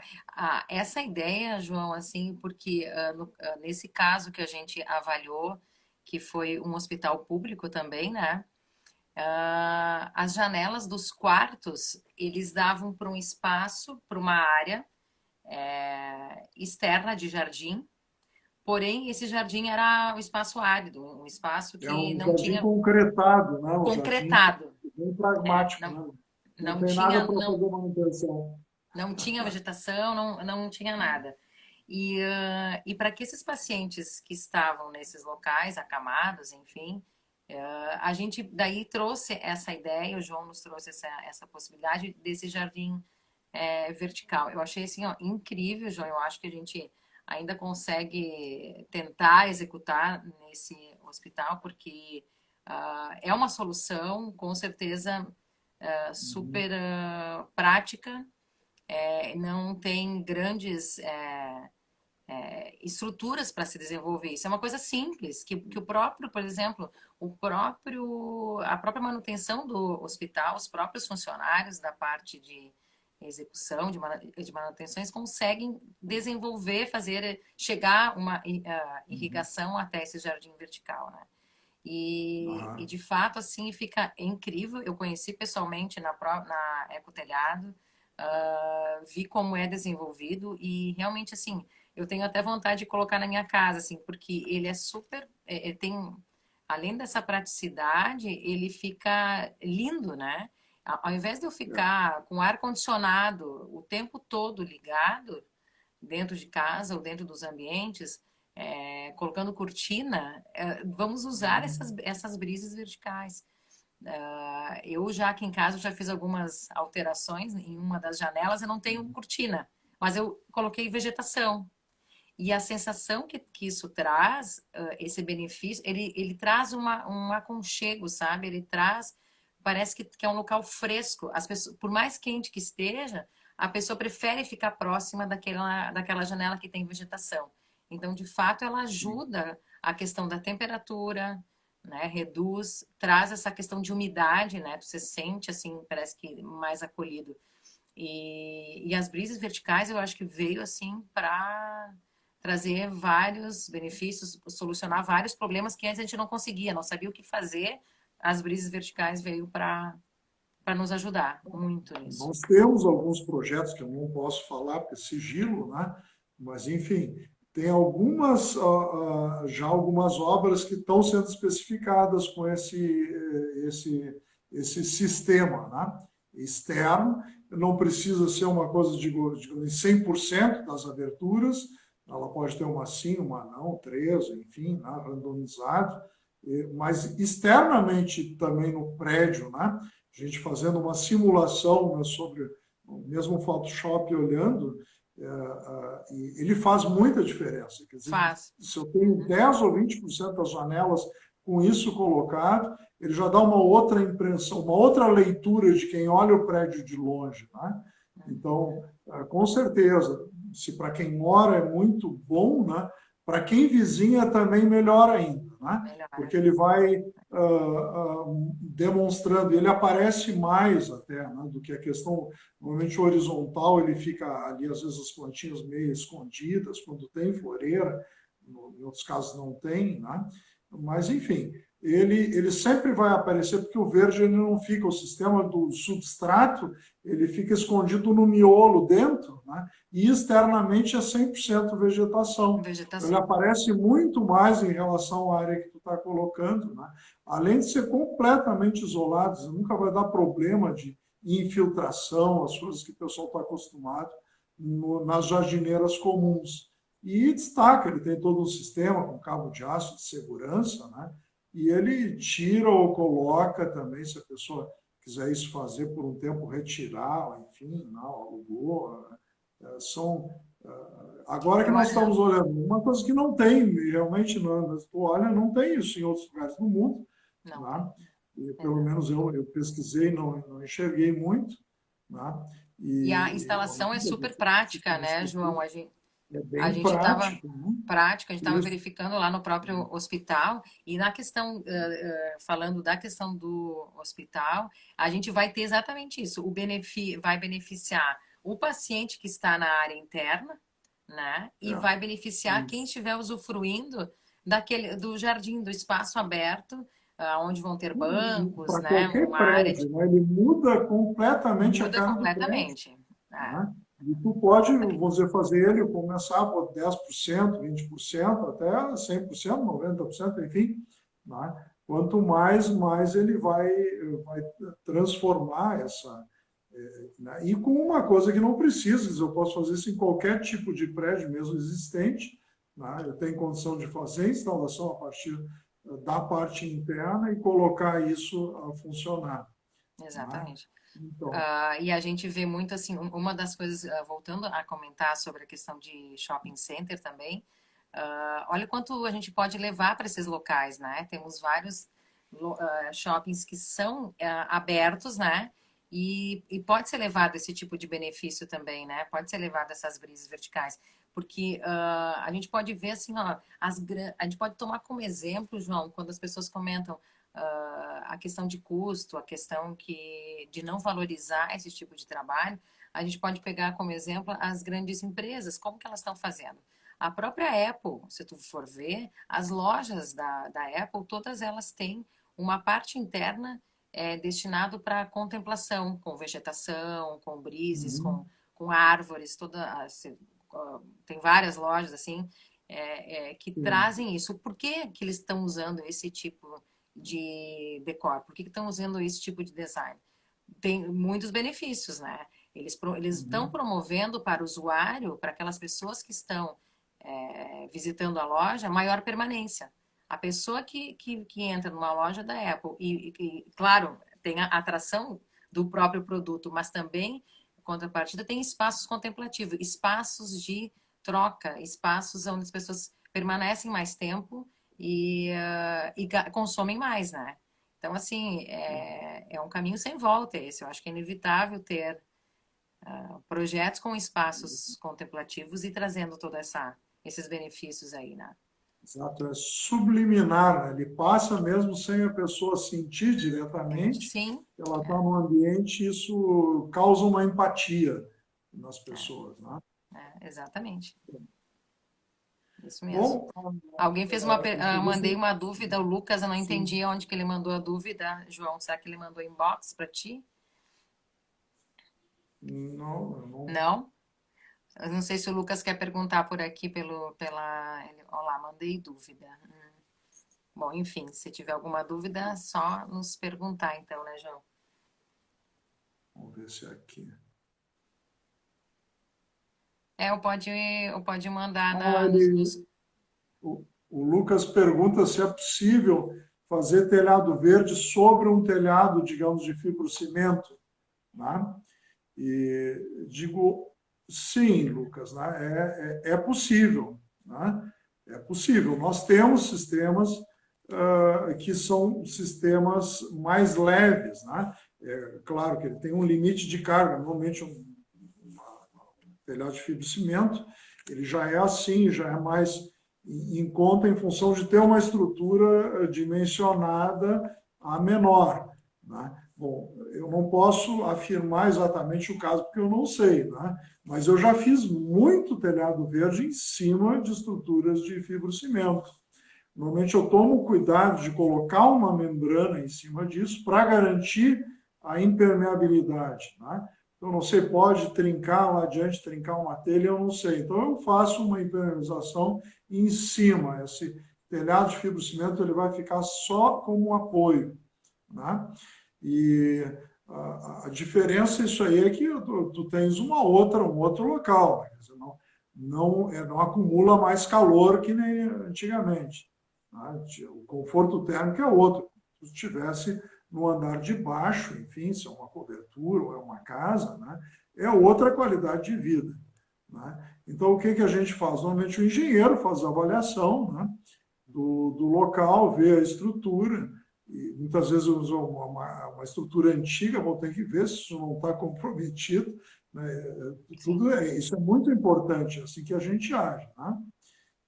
essa ideia, João, assim, porque nesse caso que a gente avaliou, que foi um hospital público também, né? As janelas dos quartos, eles davam para um espaço, para uma área externa de jardim, porém esse jardim era um espaço árido, um espaço É que um não jardim tinha concretado, né? O jardim concretado, bem pragmático, não, né? Não não tem nada tinha, para fazer manutenção. não tinha vegetação, não tinha nada. E para que esses pacientes que estavam nesses locais acamados, enfim, a gente daí trouxe essa ideia, o João nos trouxe essa possibilidade desse jardim vertical. Eu achei assim, ó, incrível, João. Eu acho que a gente ainda consegue tentar executar nesse hospital, porque é uma solução, com certeza, Uhum. super prática. Não tem grandes estruturas para se desenvolver. Isso é uma coisa simples, que o próprio, por exemplo, a própria manutenção do hospital, os próprios funcionários da parte de execução de manutenções conseguem desenvolver, fazer chegar uma Uhum. irrigação até esse jardim vertical, né? E Ah, de fato assim fica incrível. Eu conheci pessoalmente na Ecotelhado, vi como é desenvolvido e realmente assim eu tenho até vontade de colocar na minha casa, assim, porque ele é super, tem, além dessa praticidade, ele fica lindo, né? Ao invés de eu é. ficar com ar condicionado o tempo todo ligado dentro de casa ou dentro dos ambientes, colocando cortina, vamos usar Uhum. essas brisas verticais. Eu já aqui em casa já fiz algumas alterações em uma das janelas, eu não tenho Uhum. cortina, mas eu coloquei vegetação. E a sensação que isso traz, esse benefício, ele traz um aconchego, sabe? Ele traz, parece que é um local fresco. As pessoas, por mais quente que esteja, a pessoa prefere ficar próxima daquela janela que tem vegetação. Então, de fato, ela Sim. ajuda a questão da temperatura, né? Reduz, traz essa questão de umidade, né? Você sente, assim, parece que mais acolhido. E as brisas verticais eu acho que veio assim para trazer vários benefícios, solucionar vários problemas que antes a gente não conseguia, não sabia o que fazer. As brisas verticais veio para nos ajudar muito nisso. Nós temos alguns projetos que eu não posso falar, porque é sigilo, né? Mas, enfim, tem algumas, já algumas obras que estão sendo especificadas com esse sistema, né? Externo. Não precisa ser uma coisa, digamos, 100% das aberturas, ela pode ter uma sim, uma não, três, enfim, né? Randomizado, mas externamente também no prédio, né? A gente fazendo uma simulação, né, sobre o mesmo Photoshop olhando, ele faz muita diferença. Quer dizer, Faz. se eu tenho Uhum. 10 ou 20% das janelas com isso colocado, ele já dá uma outra impressão, uma outra leitura de quem olha o prédio de longe. Né? Então, com certeza, se para quem mora é muito bom, né? Para quem vizinha também melhor ainda, né? Melhora. Porque ele vai demonstrando, ele aparece mais até, né, do que a questão, normalmente horizontal, ele fica ali, às vezes as plantinhas meio escondidas, quando tem floreira, em outros casos não tem, né? Mas enfim, ele sempre vai aparecer porque o verde ele não fica, o sistema do substrato, ele fica escondido no miolo dentro, né? E externamente é 100% vegetação. Então, ele Vegetação. aparece muito mais em relação à área que tu está colocando, né? Além de ser completamente isolados, nunca vai dar problema de infiltração, as coisas que o pessoal está acostumado nas jardineiras comuns. E destaca, ele tem todo um sistema com cabo de aço de segurança, né? E ele tira ou coloca também, se a pessoa quiser isso fazer por um tempo, retirar, enfim, não, alugou. São agora que Eu, nós estamos olhando, uma coisa que não tem, realmente não, olha, não tem isso em outros lugares do mundo, não tem. né? E, pelo Exato. menos eu pesquisei, não enxerguei muito, né? E a E instalação é super prática, né, João? é A bem gente estava prático, né? prática, a gente estava Isso. verificando lá no próprio hospital e na questão, falando da questão do hospital, a gente vai ter exatamente isso. Vai beneficiar o paciente que está na área interna, né? E É, vai beneficiar quem isso. estiver usufruindo do jardim, do espaço aberto, onde vão ter bancos, Para né? qualquer Uma área prédio, né? Ele muda completamente a muda cara do prédio. completamente. É, Né? E tu pode, exatamente. você fazer ele começar por 10%, 20%, até 100%, 90%, enfim. Né? Quanto mais ele vai transformar essa. Né? E com uma coisa que não precisa, eu posso fazer isso em qualquer tipo de prédio, mesmo existente. Né? Eu tenho condição de fazer a instalação a partir da parte interna e colocar isso a funcionar. Né? Exatamente. Então, E a gente vê muito assim, uma das coisas, voltando a comentar sobre a questão de shopping center também, olha quanto a gente pode levar para esses locais, né? Temos vários shoppings que são abertos, né? E pode ser levado esse tipo de benefício também, né? Pode ser levado essas brisas verticais. Porque a gente pode ver assim, ó, a gente pode tomar como exemplo, João, quando as pessoas comentam a questão de custo, a questão de não valorizar esse tipo de trabalho, a gente pode pegar como exemplo as grandes empresas, como que elas estão fazendo. A própria Apple, se tu for ver, as lojas da Apple, todas elas têm uma parte interna destinado para contemplação, com vegetação, com brises, uhum, com árvores, tem várias lojas assim que sim. trazem isso. Por que eles estão usando esse tipo de decor? Por que estão usando esse tipo de design? Tem muitos benefícios, né? Eles estão Uhum, promovendo para o usuário, para aquelas pessoas que estão visitando a loja, maior permanência. A pessoa que entra numa loja da Apple claro, tem a atração do próprio produto, mas também, em contrapartida, tem espaços contemplativos, espaços de troca, espaços onde as pessoas permanecem mais tempo e consomem mais, né? Então, assim, é um caminho sem volta esse. Eu acho que é inevitável ter projetos com espaços contemplativos e trazendo esses benefícios aí, né? exato, é subliminar, né? Ele passa mesmo sem a pessoa sentir Entende? diretamente Sim, que ela está no ambiente, isso causa uma empatia nas é, pessoas, né? exatamente. Isso mesmo. Bom, Alguém fez mandei você, uma dúvida, o Lucas, eu não sim, entendi onde que ele mandou a dúvida. João, será que ele mandou inbox para ti? não, eu não, Não? Eu não sei se o Lucas quer perguntar por aqui olá, mandei dúvida. Bom, enfim, se tiver alguma dúvida, só nos perguntar então, né, João? vamos ver se é aqui. Ou pode mandar Ah, o Lucas pergunta se é possível fazer telhado verde sobre um telhado, digamos, de fibrocimento, né? E digo, sim, Lucas, né? É possível, né? É possível. Nós temos sistemas que são sistemas mais leves, né? É claro que ele tem um limite de carga. Normalmente, um telhado de fibrocimento, ele já é assim, já é mais em conta em função de ter uma estrutura dimensionada a menor, né? Bom, eu não posso afirmar exatamente o caso, porque eu não sei, né? Mas eu já fiz muito telhado verde em cima de estruturas de fibrocimento. Normalmente eu tomo cuidado de colocar uma membrana em cima disso para garantir a impermeabilidade, né? Então, não sei, pode trincar lá adiante, trincar uma telha, eu não sei. Então, eu faço uma impermeabilização em cima. Esse telhado de fibrocimento ele vai ficar só como apoio, né? E a diferença isso aí é que tu tens um outro local, né? Não acumula mais calor que nem antigamente, né? O conforto térmico é outro. Se estivesse no andar de baixo, enfim, se é uma cobertura ou é uma casa, né? É outra qualidade de vida, né? Então, o que a gente faz? Normalmente o engenheiro faz a avaliação, né, do local, vê a estrutura, e muitas vezes usa uma estrutura antiga, vou ter que ver se isso não está comprometido, né? Sim. Isso é muito importante, assim que a gente age, né?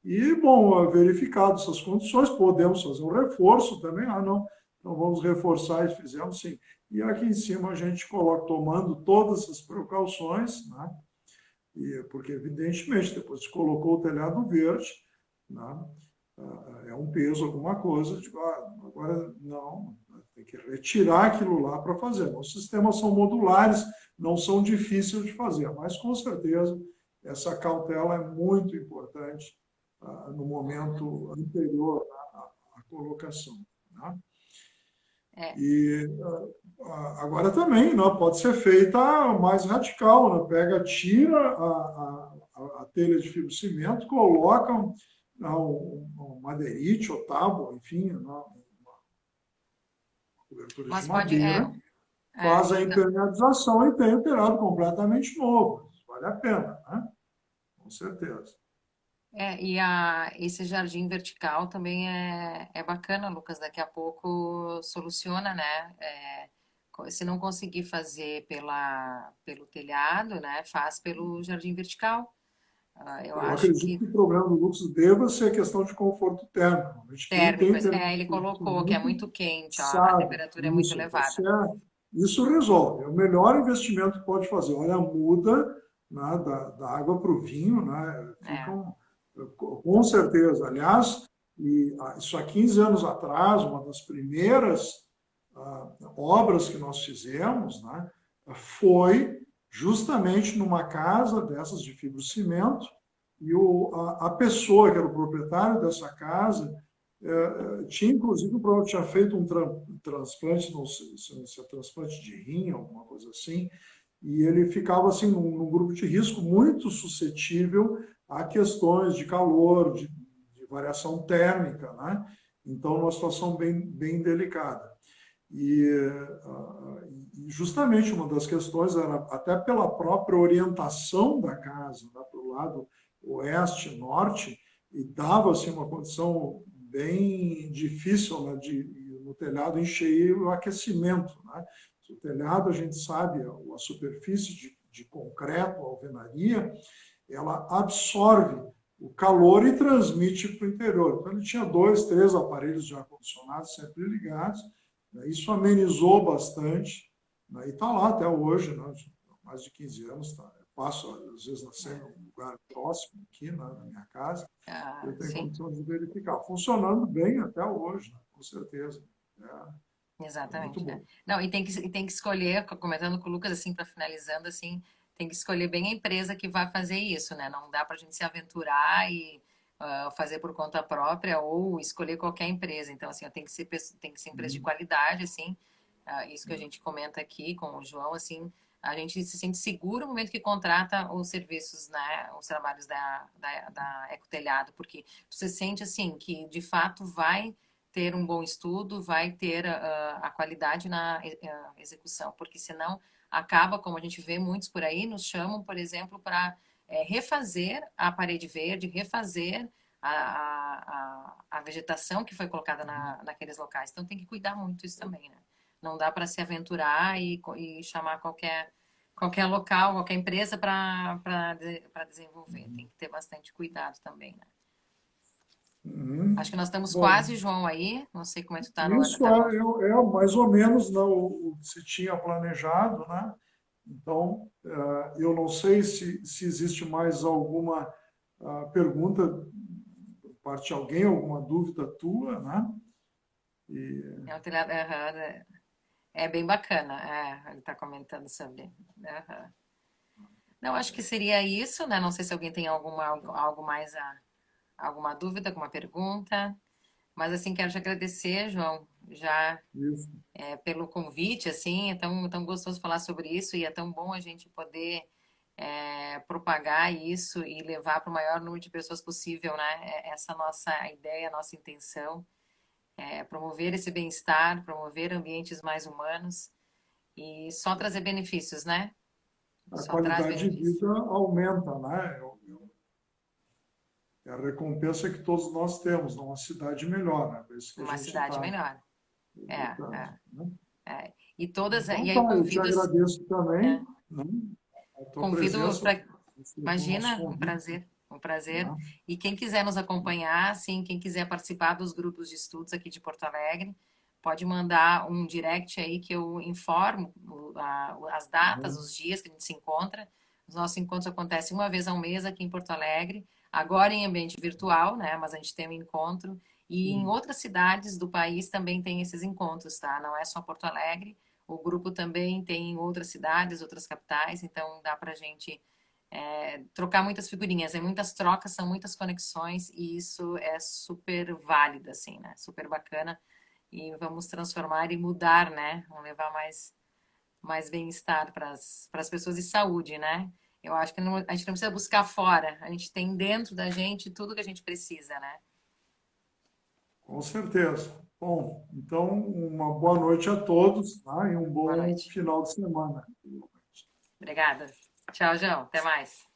E, bom, verificado essas condições, podemos fazer um reforço também. Ah, não, então vamos reforçar e fizemos sim. E aqui em cima a gente coloca, tomando todas essas precauções, né? Porque, evidentemente, depois que colocou o telhado verde, né? é um peso, alguma coisa, tipo, agora não, tem que retirar aquilo lá para fazer. Os sistemas são modulares, não são difíceis de fazer, mas com certeza essa cautela é muito importante no momento anterior à colocação. Né? É, E agora também não, pode ser feita mais radical, né? Pega, tira a telha de fibrocimento, coloca um madeirite ou tábua, enfim, uma cobertura de mas pode, madeira, faz a então, impermeabilização e tem um telhado completamente novo. Isso vale a pena, né? Com certeza. esse jardim vertical também é bacana, Lucas. Daqui a pouco soluciona, né? Se não conseguir fazer pelo telhado, né? Faz pelo jardim vertical. Eu Eu acho acredito que que o problema do luxo deva ser a questão de conforto térmico. Realmente, quem térmico, tem telhado ele de colocou que é cimento muito quente, ó, a sabe temperatura é muito isso. elevada. Isso resolve. É o melhor investimento que pode fazer. Olha, muda, né, da água para o vinho, né, É, ficam com certeza. Aliás, isso há 15 anos atrás, uma das primeiras obras que nós fizemos, né, foi justamente numa casa dessas de fibrocimento, e a pessoa que era o proprietário dessa casa tinha inclusive um problema, tinha feito um transplante, não sei se é transplante de rim, alguma coisa assim, e ele ficava assim num grupo de risco muito suscetível a questões de calor, de variação térmica, né? Então, uma situação bem delicada. E, justamente uma das questões era até pela própria orientação da casa, né, para o lado oeste, norte, e dava assim, uma condição bem difícil, né, no telhado encher o aquecimento. Né? O telhado, a gente sabe, a superfície de concreto, a alvenaria, ela absorve o calor e transmite para o interior. Então, ele tinha 2, 3 aparelhos de ar-condicionado sempre ligados, né? Isso amenizou bastante, né? E está lá até hoje, né? Mais de 15 anos. Tá? Eu passo, às vezes, em um lugar próximo aqui, né? Na minha casa, eu tenho sim. condição de verificar. Funcionando bem até hoje, né? Com certeza. É muito Exatamente. bom. Não, e tem que escolher, comentando com o Lucas, assim, para finalizando, assim, tem que escolher bem a empresa que vai fazer isso, né? Não dá para a gente se aventurar e fazer por conta própria ou escolher qualquer empresa. Então, assim, tem que ser empresa de qualidade, assim, isso que a gente comenta aqui com o João, assim, a gente se sente seguro no momento que contrata os serviços, né, os trabalhos da Ecotelhado, porque você sente, assim, que de fato vai ter um bom estudo, vai ter a qualidade na execução, porque senão acaba, como a gente vê muitos por aí, nos chamam, por exemplo, para refazer a parede verde, refazer a vegetação que foi colocada naqueles locais. Então tem que cuidar muito isso também, né? Não dá para se aventurar e chamar qualquer local, qualquer empresa para desenvolver. Tem que ter bastante cuidado também, né? Acho que nós estamos Bom, quase, João, aí. Não sei como é que tu tá no. isso é mais ou menos, não, o que se tinha planejado, né? Então, eu não sei se existe mais alguma pergunta por parte de alguém, alguma dúvida tua, né? E, É um telhado, aham, é bem bacana. Ele está comentando sobre. Aham. Não, acho que seria isso, né? Não sei se alguém tem algo mais, alguma dúvida, alguma pergunta. Mas assim, quero te agradecer, João, já isso. pelo convite, assim, é tão gostoso falar sobre isso e é tão bom a gente poder propagar isso e levar para o maior número de pessoas possível, né? Essa nossa ideia, nossa intenção é promover esse bem-estar, promover ambientes mais humanos e só trazer benefícios, né? A Só traz qualidade de benefícios. vida aumenta, né? É a recompensa que todos nós temos, numa cidade melhor, né? É isso que a Uma gente cidade está melhor. É, lutando, é, né? e todas, Então e aí tá, eu eu te convido, agradeço também, é, né? A tua convido presença, para, o nosso imagina, um convite, prazer, um prazer. né? E quem quiser nos acompanhar, assim, quem quiser participar dos grupos de estudos aqui de Porto Alegre, pode mandar um direct aí que eu informo as datas, Uhum. os dias que a gente se encontra. Os nossos encontros acontecem uma vez ao mês aqui em Porto Alegre, agora em ambiente virtual, né? Mas a gente tem um encontro. E em Sim. outras cidades do país também tem esses encontros, tá? Não é só Porto Alegre. O grupo também tem em outras cidades, outras capitais. Então dá pra gente trocar muitas figurinhas. É muitas trocas, são muitas conexões. E isso é super válido, assim, né? Super bacana. E vamos transformar e mudar, né? Vamos levar mais bem-estar para as pessoas e saúde, né? Eu acho que a gente não precisa buscar fora, a gente tem dentro da gente tudo que a gente precisa, né? Com certeza. Bom, então, uma boa noite a todos, tá? E um Boa bom noite. final de semana. Obrigada. Tchau, João. Até mais.